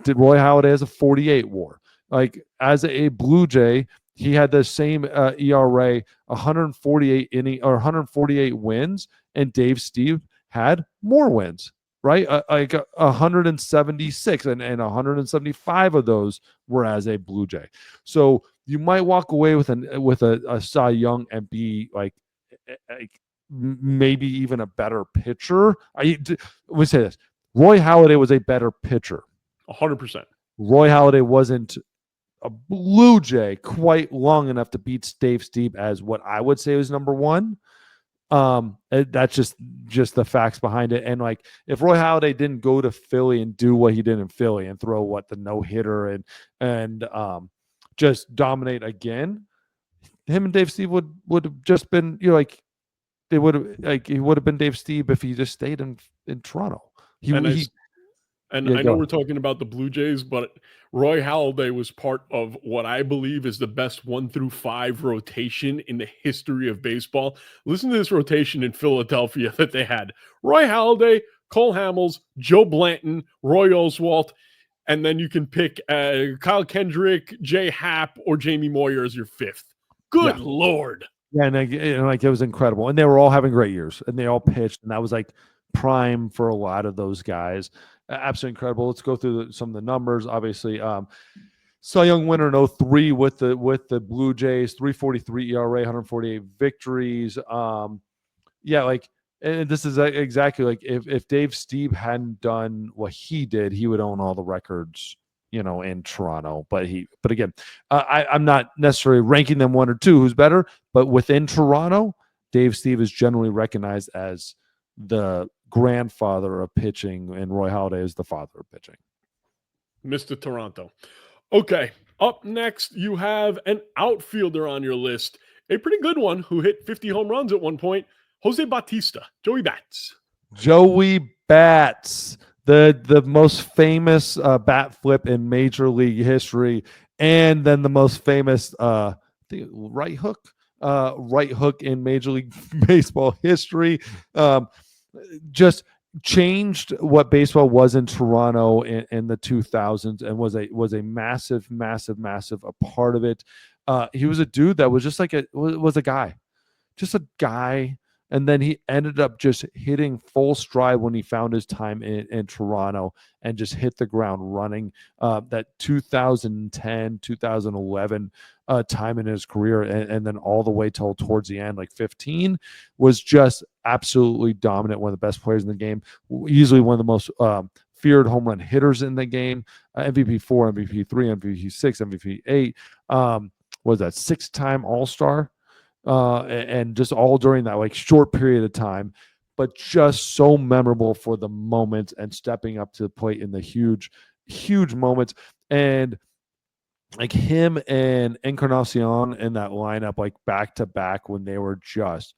Roy Halladay has a 48 WAR. Like, as a Blue Jay, he had the same ERA, 148 inning or 148 wins, and Dave Stieb had more wins, right? Like 176, and 175 of those were as a Blue Jay. So you might walk away with a Cy Young and be like maybe even a better pitcher. Let me say this: Roy Halladay was a better pitcher. 100%. Roy Halladay wasn't a Blue Jay quite long enough to beat Dave Stieb as what I would say was number one. That's just the facts behind it. And like, if Roy Halladay didn't go to Philly and do what he did in Philly and throw the no-hitter and just dominate again, him and Dave Stieb would have just been, he would have been Dave Stieb if he just stayed in Toronto. I know we're talking about the Blue Jays, but Roy Halladay was part of what I believe is the best 1 through 5 rotation in the history of baseball. Listen to this rotation in Philadelphia that they had. Roy Halladay, Cole Hamels, Joe Blanton, Roy Oswalt, and then you can pick Kyle Kendrick, Jay Happ, or Jamie Moyer as your fifth. Good Lord. Yeah, and it was incredible. And they were all having great years, and they all pitched, and that was like prime for a lot of those guys. Absolutely incredible. Let's go through some of the numbers. Obviously, Cy Young winner in 03 with the Blue Jays, 3.43 ERA, 148 victories. And this is exactly like if Dave Stieb hadn't done what he did, he would own all the records, in Toronto. But again, I'm not necessarily ranking them 1 or 2 who's better, but within Toronto, Dave Stieb is generally recognized as the grandfather of pitching, and Roy Halladay is the father of pitching. Mr. Toronto. Okay, up next, you have an outfielder on your list, a pretty good one who hit 50 home runs at one point, Jose Bautista, Joey Bats. Joey Bats, the most famous bat flip in Major League history, and then the most famous right hook in Major League Baseball history. Just changed what baseball was in Toronto in the 2000s and was a massive a part of it. He was a dude that was just like a guy, and then he ended up just hitting full stride when he found his time in Toronto and just hit the ground running. That 2010, 2011 time in his career, and then all the way till towards the end, like 15, was just absolutely dominant. One of the best players in the game, easily one of the most feared home run hitters in the game. MVP 4, MVP 3, MVP 6, MVP 8. Was that 6-time All-Star? And just all during that like short period of time, but just so memorable for the moment and stepping up to the plate in the huge moments. And like him and Encarnacion in that lineup, like back to back when they were just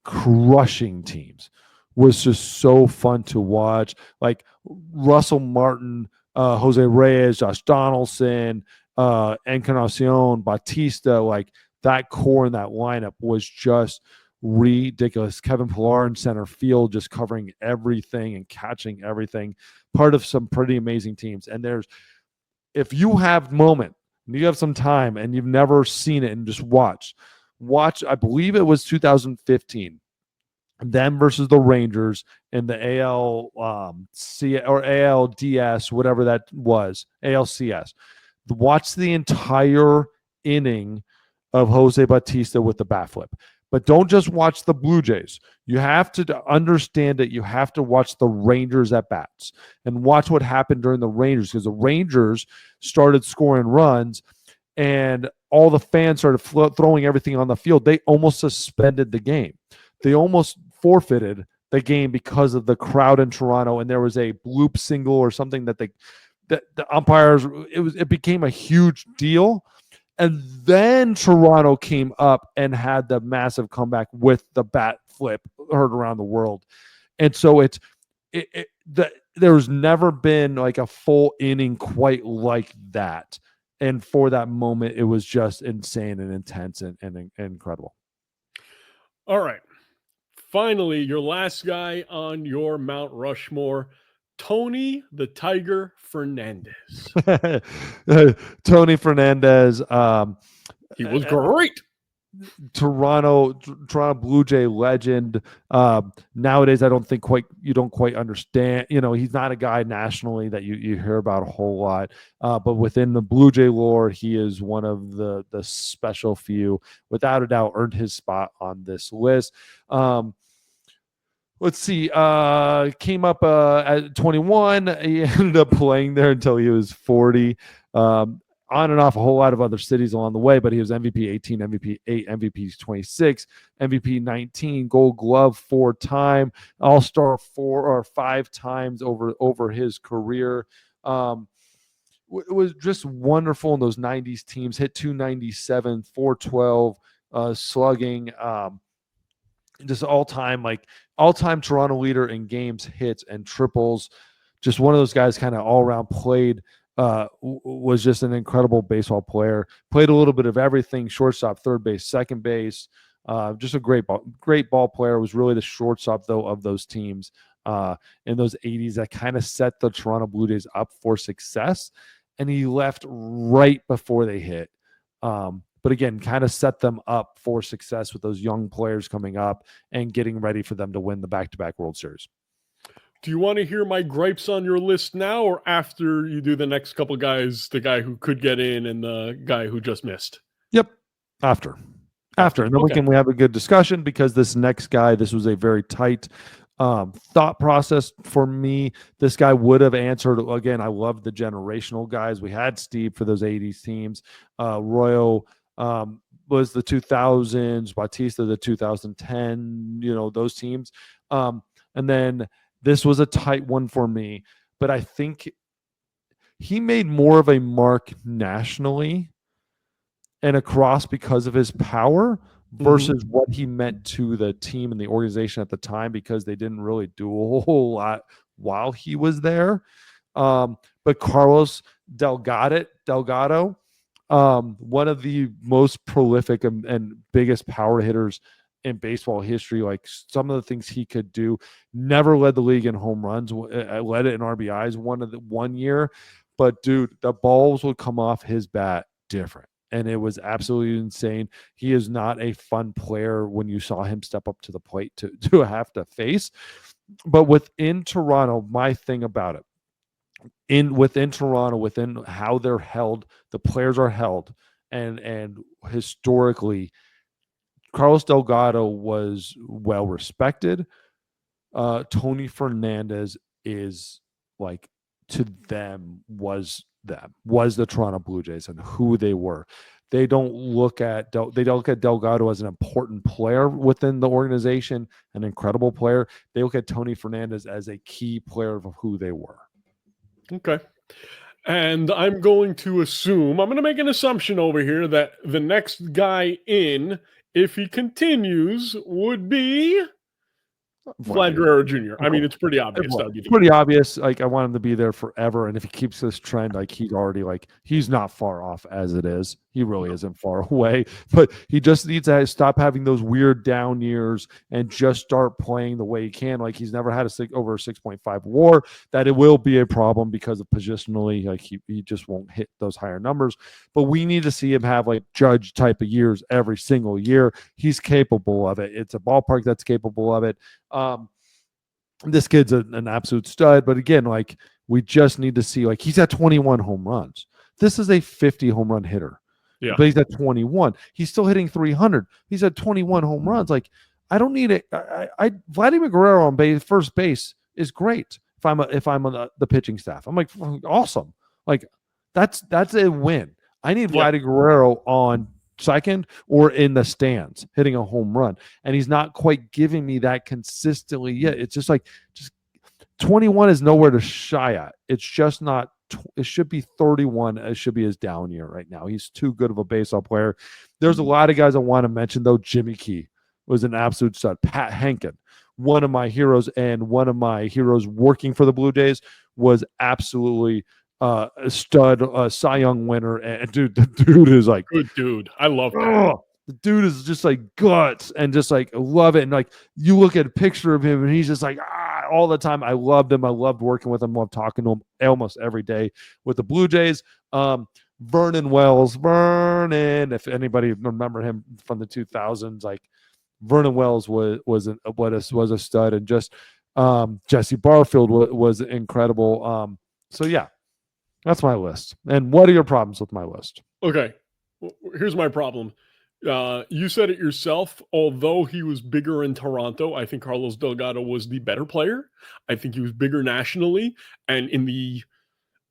crushing teams, was just so fun to watch. Like Russell Martin, Jose Reyes, Josh Donaldson, Encarnacion, Bautista, like that core in that lineup was just ridiculous. Kevin Pillar in center field, just covering everything and catching everything. Part of some pretty amazing teams. And if you have moment, you have some time and you've never seen it, and just watch, I believe it was 2015, them versus the Rangers in the ALC or ALDS, whatever that was, ALCS. Watch the entire inning of Jose Bautista with the bat flip. But don't just watch the Blue Jays. You have to understand that you have to watch the Rangers at bats and watch what happened during the Rangers, because the Rangers started scoring runs, and all the fans started throwing everything on the field, they almost suspended the game. They almost forfeited the game because of the crowd in Toronto, and there was a bloop single or something that the umpires, it became a huge deal. And then Toronto came up and had the massive comeback with the bat flip heard around the world. And so there's never been like a full inning quite like that. And for that moment, it was just insane and intense and incredible. All right. Finally, your last guy on your Mount Rushmore, Tony the Tiger Fernandez. Tony Fernandez. He was great. Toronto Blue Jay legend. Nowadays, I don't think you don't quite understand. He's not a guy nationally that you hear about a whole lot. But within the Blue Jay lore, he is one of the special few. Without a doubt, earned his spot on this list. Let's see. Came up at 21. He ended up playing there until he was 40. On and off a whole lot of other cities along the way, but he was MVP 18, MVP 8, MVP 26, MVP 19, Gold Glove 4-time, All-Star 4 or 5 times over his career. It was just wonderful in those 90s teams. Hit 297, 412, slugging. Just all-time Toronto leader in games, hits, and triples. Just one of those guys, kind of all-around played. Was just an incredible baseball player. Played a little bit of everything: shortstop, third base, second base. Just a great ball player. Was really the shortstop though of those teams in those 80s that kind of set the Toronto Blue Jays up for success. And he left right before they hit. But again, kind of set them up for success with those young players coming up and getting ready for them to win the back-to-back World Series. Do you want to hear my gripes on your list now or after you do the next couple guys, the guy who could get in and the guy who just missed? Yep. After. And then we have a good discussion, because this next guy, this was a very tight thought process for me. This guy would have answered. Again, I love the generational guys. We had Stieb for those 80s teams. Royo was the 2000s, Bautista the 2010, those teams. And then this was a tight one for me, but I think he made more of a mark nationally and across because of his power versus what he meant to the team and the organization at the time, because they didn't really do a whole lot while he was there. But Carlos Delgado, one of the most prolific and biggest power hitters in baseball history. Like, some of the things he could do. Never led the league in home runs. Led it in RBIs one year. But dude, the balls would come off his bat different, and it was absolutely insane. He is not a fun player when you saw him step up to the plate to have to face. But within Toronto, my thing about it, within Toronto, within how they're held, the players are held, and historically, Carlos Delgado was well respected. Tony Fernandez is like, to them, was the Toronto Blue Jays and who they were. They don't look at Delgado as an important player within the organization, an incredible player. They look at Tony Fernandez as a key player of who they were. Okay. And I'm going to make an assumption over here that the next guy in, if he continues, would be Vladimir Guerrero Jr. I mean, it's pretty obvious. It's pretty obvious. Like, I want him to be there forever. And if he keeps this trend, like, he's not far off as it is. He really isn't far away. But he just needs to stop having those weird down years and just start playing the way he can. Like, he's never had over a 6.5 WAR. That it will be a problem because of positionally. Like, he just won't hit those higher numbers. But we need to see him have like Judge type of years every single year. He's capable of it. It's a ballpark that's capable of it. This kid's an absolute stud, but again, like, we just need to see, like, he's at 21 home runs. This is a 50 home run hitter. Yeah. But he's at 21. He's still hitting 300. He's at 21 home runs. Like, I don't need it. Vladimir Guerrero on first base is great. If I'm on the pitching staff, I'm like, awesome. Like, that's a win. I need Vladimir Guerrero on second or in the stands hitting a home run. And he's not quite giving me that consistently yet. It's just 21 is nowhere to shy at. It's just not. It should be 31. It should be his down year right now. He's too good of a baseball player. There's a lot of guys I want to mention, though. Jimmy Key was an absolute stud. Pat Henkin, one of my heroes, and one of my heroes working for the Blue Jays, was absolutely a stud, Cy Young winner. And dude, the dude is like good dude. I love that. The dude is just like guts and just like love it. And like you look at a picture of him and he's just like all the time. I loved him. I loved working with him. I love talking to him almost every day with the Blue Jays. Vernon Wells, if anybody remember him from the 2000s, like Vernon Wells was a stud, and just Jesse Barfield was incredible. So yeah, that's my list. And what are your problems with my list? Okay, here's my problem. You said it yourself. Although he was bigger in Toronto, I think Carlos Delgado was the better player. I think he was bigger nationally, and in the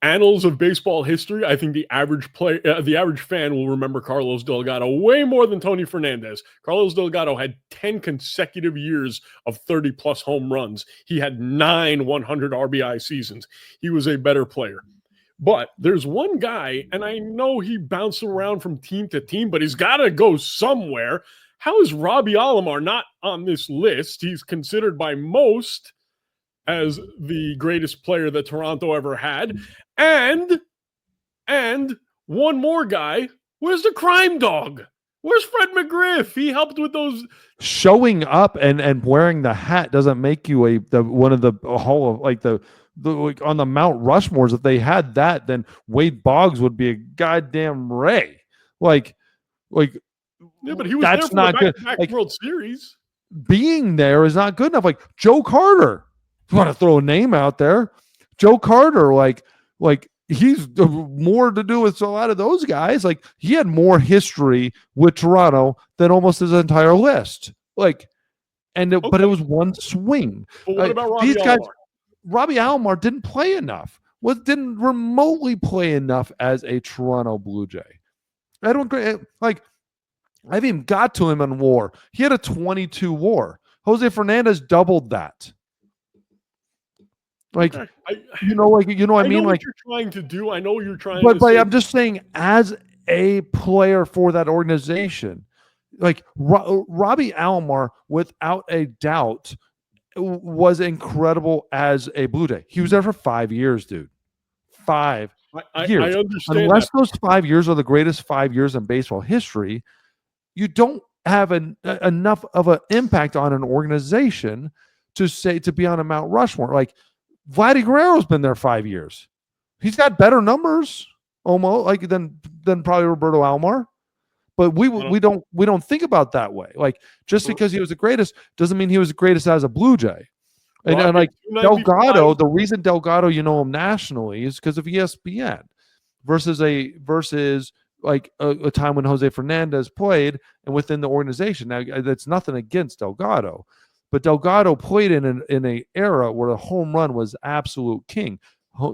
annals of baseball history, I think the average fan will remember Carlos Delgado way more than Tony Fernandez. Carlos Delgado had 10 consecutive years of 30-plus home runs. He had 9 100 RBI seasons. He was a better player. But there's one guy, and I know he bounced around from team to team, but he's got to go somewhere. How is Robbie Alomar not on this list? He's considered by most as the greatest player that Toronto ever had. And one more guy. Where's the crime dog? Where's Fred McGriff? He helped with those. Showing up and wearing the hat doesn't make you one of the hall of like the on the Mount Rushmores. If they had that, then Wade Boggs would be a goddamn Ray. Like yeah, but he was there for not the back-to-back World Series. Being there is not good enough. Like Joe Carter. You want to throw a name out there? Joe Carter, like he's more to do with a lot of those guys. Like he had more history with Toronto than almost his entire list. But it was one swing. But what about Robbie Alomar? Robbie Alomar didn't play enough. Didn't remotely play enough as a Toronto Blue Jay. I haven't even got to him in WAR. He had a 22 WAR. Jose Fernandez doubled that. Like, you know what I mean? I know what you're trying to do. I know you're trying to say. I'm just saying, as a player for that organization, like Robbie Alomar, without a doubt, was incredible as a Blue Jay. He was there for 5 years, dude. 5 years. I understand. Unless those 5 years are the greatest 5 years in baseball history, you don't have enough of an impact on an organization to be on a Mount Rushmore. Like Vladimir Guerrero's been there 5 years. He's got better numbers almost than probably Roberto Alomar. But we don't think about that way. Like just because he was the greatest doesn't mean he was the greatest as a Blue Jay. And like Delgado, the reason Delgado him nationally is because of ESPN versus like a time when Jose Fernandez played and within the organization. Now that's nothing against Delgado, but Delgado played in an era where the home run was absolute king.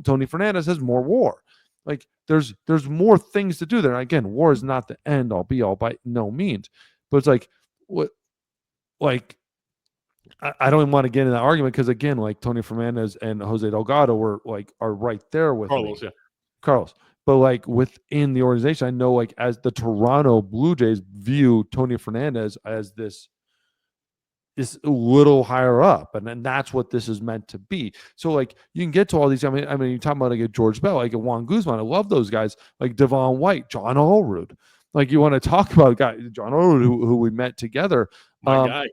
Tony Fernandez has more WAR. Like there's more things to do there. And again, WAR is not the end all be all by no means, but it's like what, like I don't even want to get into that argument because again, like Tony Fernandez and Jose Delgado are right there with Carlos, me. Carlos. But like within the organization, I know like as the Toronto Blue Jays view Tony Fernandez as this a little higher up, and then that's what this is meant to be. So like you can get to all these. I mean, you're talking about like a George Bell, like a Juan Guzman. I love those guys, like Devon White, John Allrood. Like you want to talk about a guy, John Allrood, who we met together.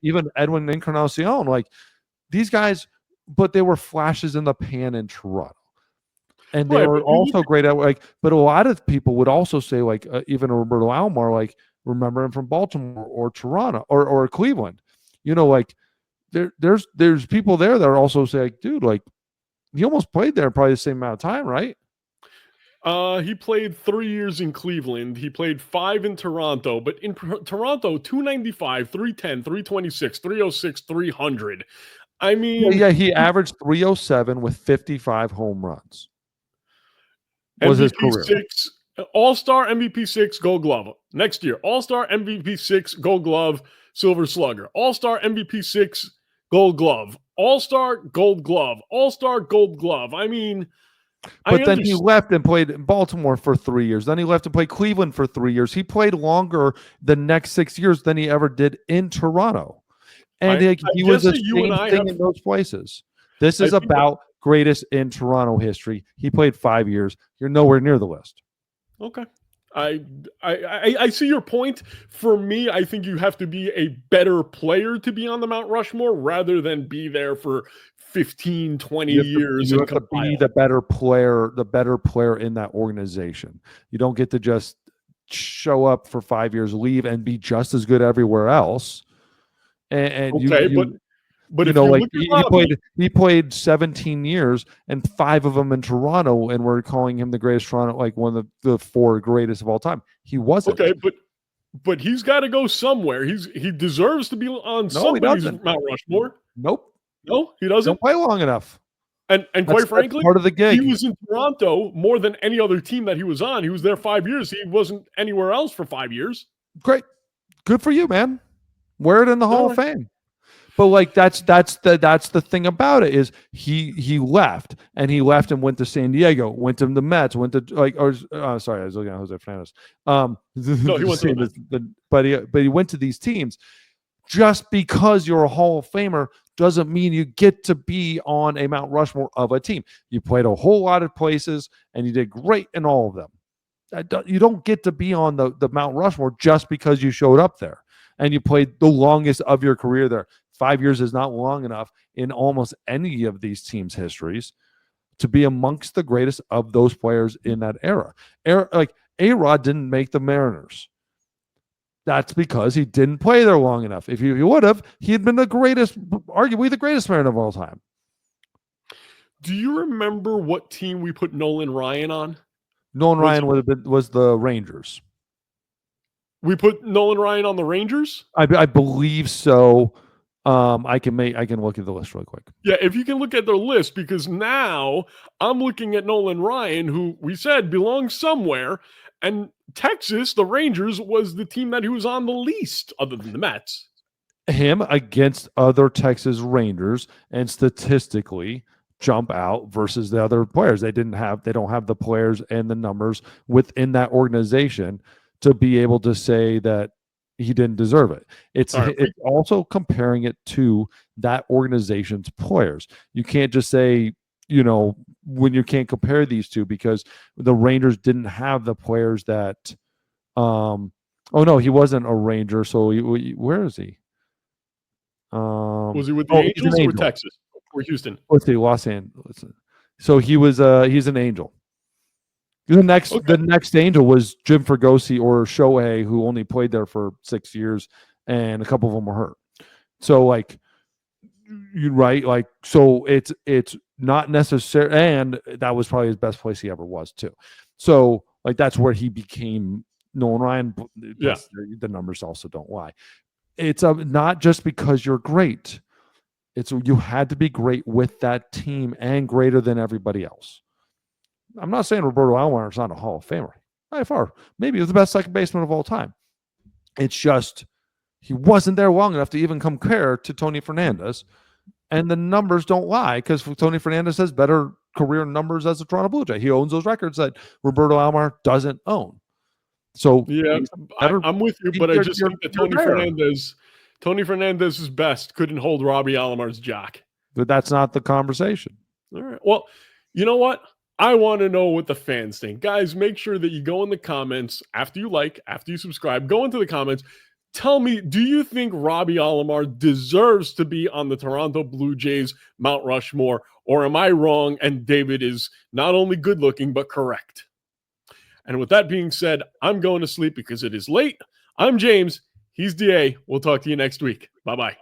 Even Edwin Encarnacion, like these guys, but they were flashes in the pan in Toronto. And they were also great at but a lot of people would also say even Roberto Alomar, like remember him from Baltimore or Toronto or Cleveland. There's people there that are also say dude, like he almost played there probably the same amount of time, right? He played 3 years in Cleveland. He played 5 in Toronto, but in Toronto, 295, 310, 326, 306, 300. I mean, he averaged 307 with 55 home runs. Was his career. All-Star MVP 6, Gold Glove. Next year, All-Star MVP 6, Gold Glove, Silver Slugger. All-Star MVP 6, Gold Glove. All-Star Gold Glove. All-Star Gold Glove. I mean, but then he left and played in Baltimore for 3 years. Then he left and played Cleveland for 3 years. He played longer the next 6 years than he ever did in Toronto. And he was the same thing in those places. This is about greatest in Toronto history. He played 5 years. You're nowhere near the list. Okay. I see your point. For me, I think you have to be a better player to be on the Mount Rushmore rather than be there for 15, 20 years. You have to be the better player in that organization. You don't get to just show up for 5 years, leave, and be just as good everywhere else. And but you know, like he played 17 years and 5 of them in Toronto, and we're calling him the greatest Toronto, like one of the 4 greatest of all time. He wasn't. Okay, but he's got to go somewhere. He deserves to be on somebody's Mount Rushmore. Nope. No, he doesn't. Don't play long enough. And quite frankly, part of the gig. He was in Toronto more than any other team that he was on. He was there 5 years. He wasn't anywhere else for 5 years. Great. Good for you, man. Wear it in the Hall of Fame. But like that's the thing about it is he left and went to San Diego, went to the Mets, went to sorry, I was looking at Jose Fernandez. No, he went to but he went to these teams. Just because you're a Hall of Famer doesn't mean you get to be on a Mount Rushmore of a team. You played a whole lot of places and you did great in all of them. You don't get to be on the Mount Rushmore just because you showed up there and you played the longest of your career there. 5 years is not long enough in almost any of these teams' histories to be amongst the greatest of those players in that era. Like A-Rod didn't make the Mariners. That's because he didn't play there long enough. If he would have, he had been the greatest, arguably the greatest Mariner of all time. Do you remember what team we put Nolan Ryan on? Nolan Ryan was the Rangers. We put Nolan Ryan on the Rangers? I believe so. I can look at the list really quick. Yeah, if you can look at the list, because now I'm looking at Nolan Ryan, who we said belongs somewhere, and Texas, the Rangers, was the team that he was on the least, other than the Mets. Him against other Texas Rangers, and statistically jump out versus the other players. They don't have the players and the numbers within that organization to be able to say that he didn't deserve it. It's also comparing it to that organization's players. You can't just say, when you can't compare these two, because the Rangers didn't have the players that he wasn't a Ranger. So where is he? Was he with the Angels or Texas or Houston? Let's see, Los Angeles. So he's an Angel. The next Angel was Jim Fregosi or Shohei, who only played there for 6 years, and a couple of them were hurt. So so it's not necessary, and that was probably his best place he ever was too. So that's where he became Nolan Ryan. Yeah, the numbers also don't lie. It's not just because you're great. It's you had to be great with that team and greater than everybody else. I'm not saying Roberto Alomar is not a Hall of Famer. By far. Maybe he was the best second baseman of all time. It's just he wasn't there long enough to even compare to Tony Fernandez. And the numbers don't lie, because Tony Fernandez has better career numbers as a Toronto Blue Jay. He owns those records that Roberto Alomar doesn't own. So yeah, I'm with you, but I just think that Tony Fernandez's best couldn't hold Robbie Alomar's jack. But that's not the conversation. All right. Well, you know what? I want to know what the fans think. Guys, make sure that you go in the comments after you subscribe, go into the comments. Tell me, do you think Robbie Alomar deserves to be on the Toronto Blue Jays Mount Rushmore, or am I wrong and David is not only good looking, but correct? And with that being said, I'm going to sleep because it is late. I'm James. He's DA. We'll talk to you next week. Bye-bye.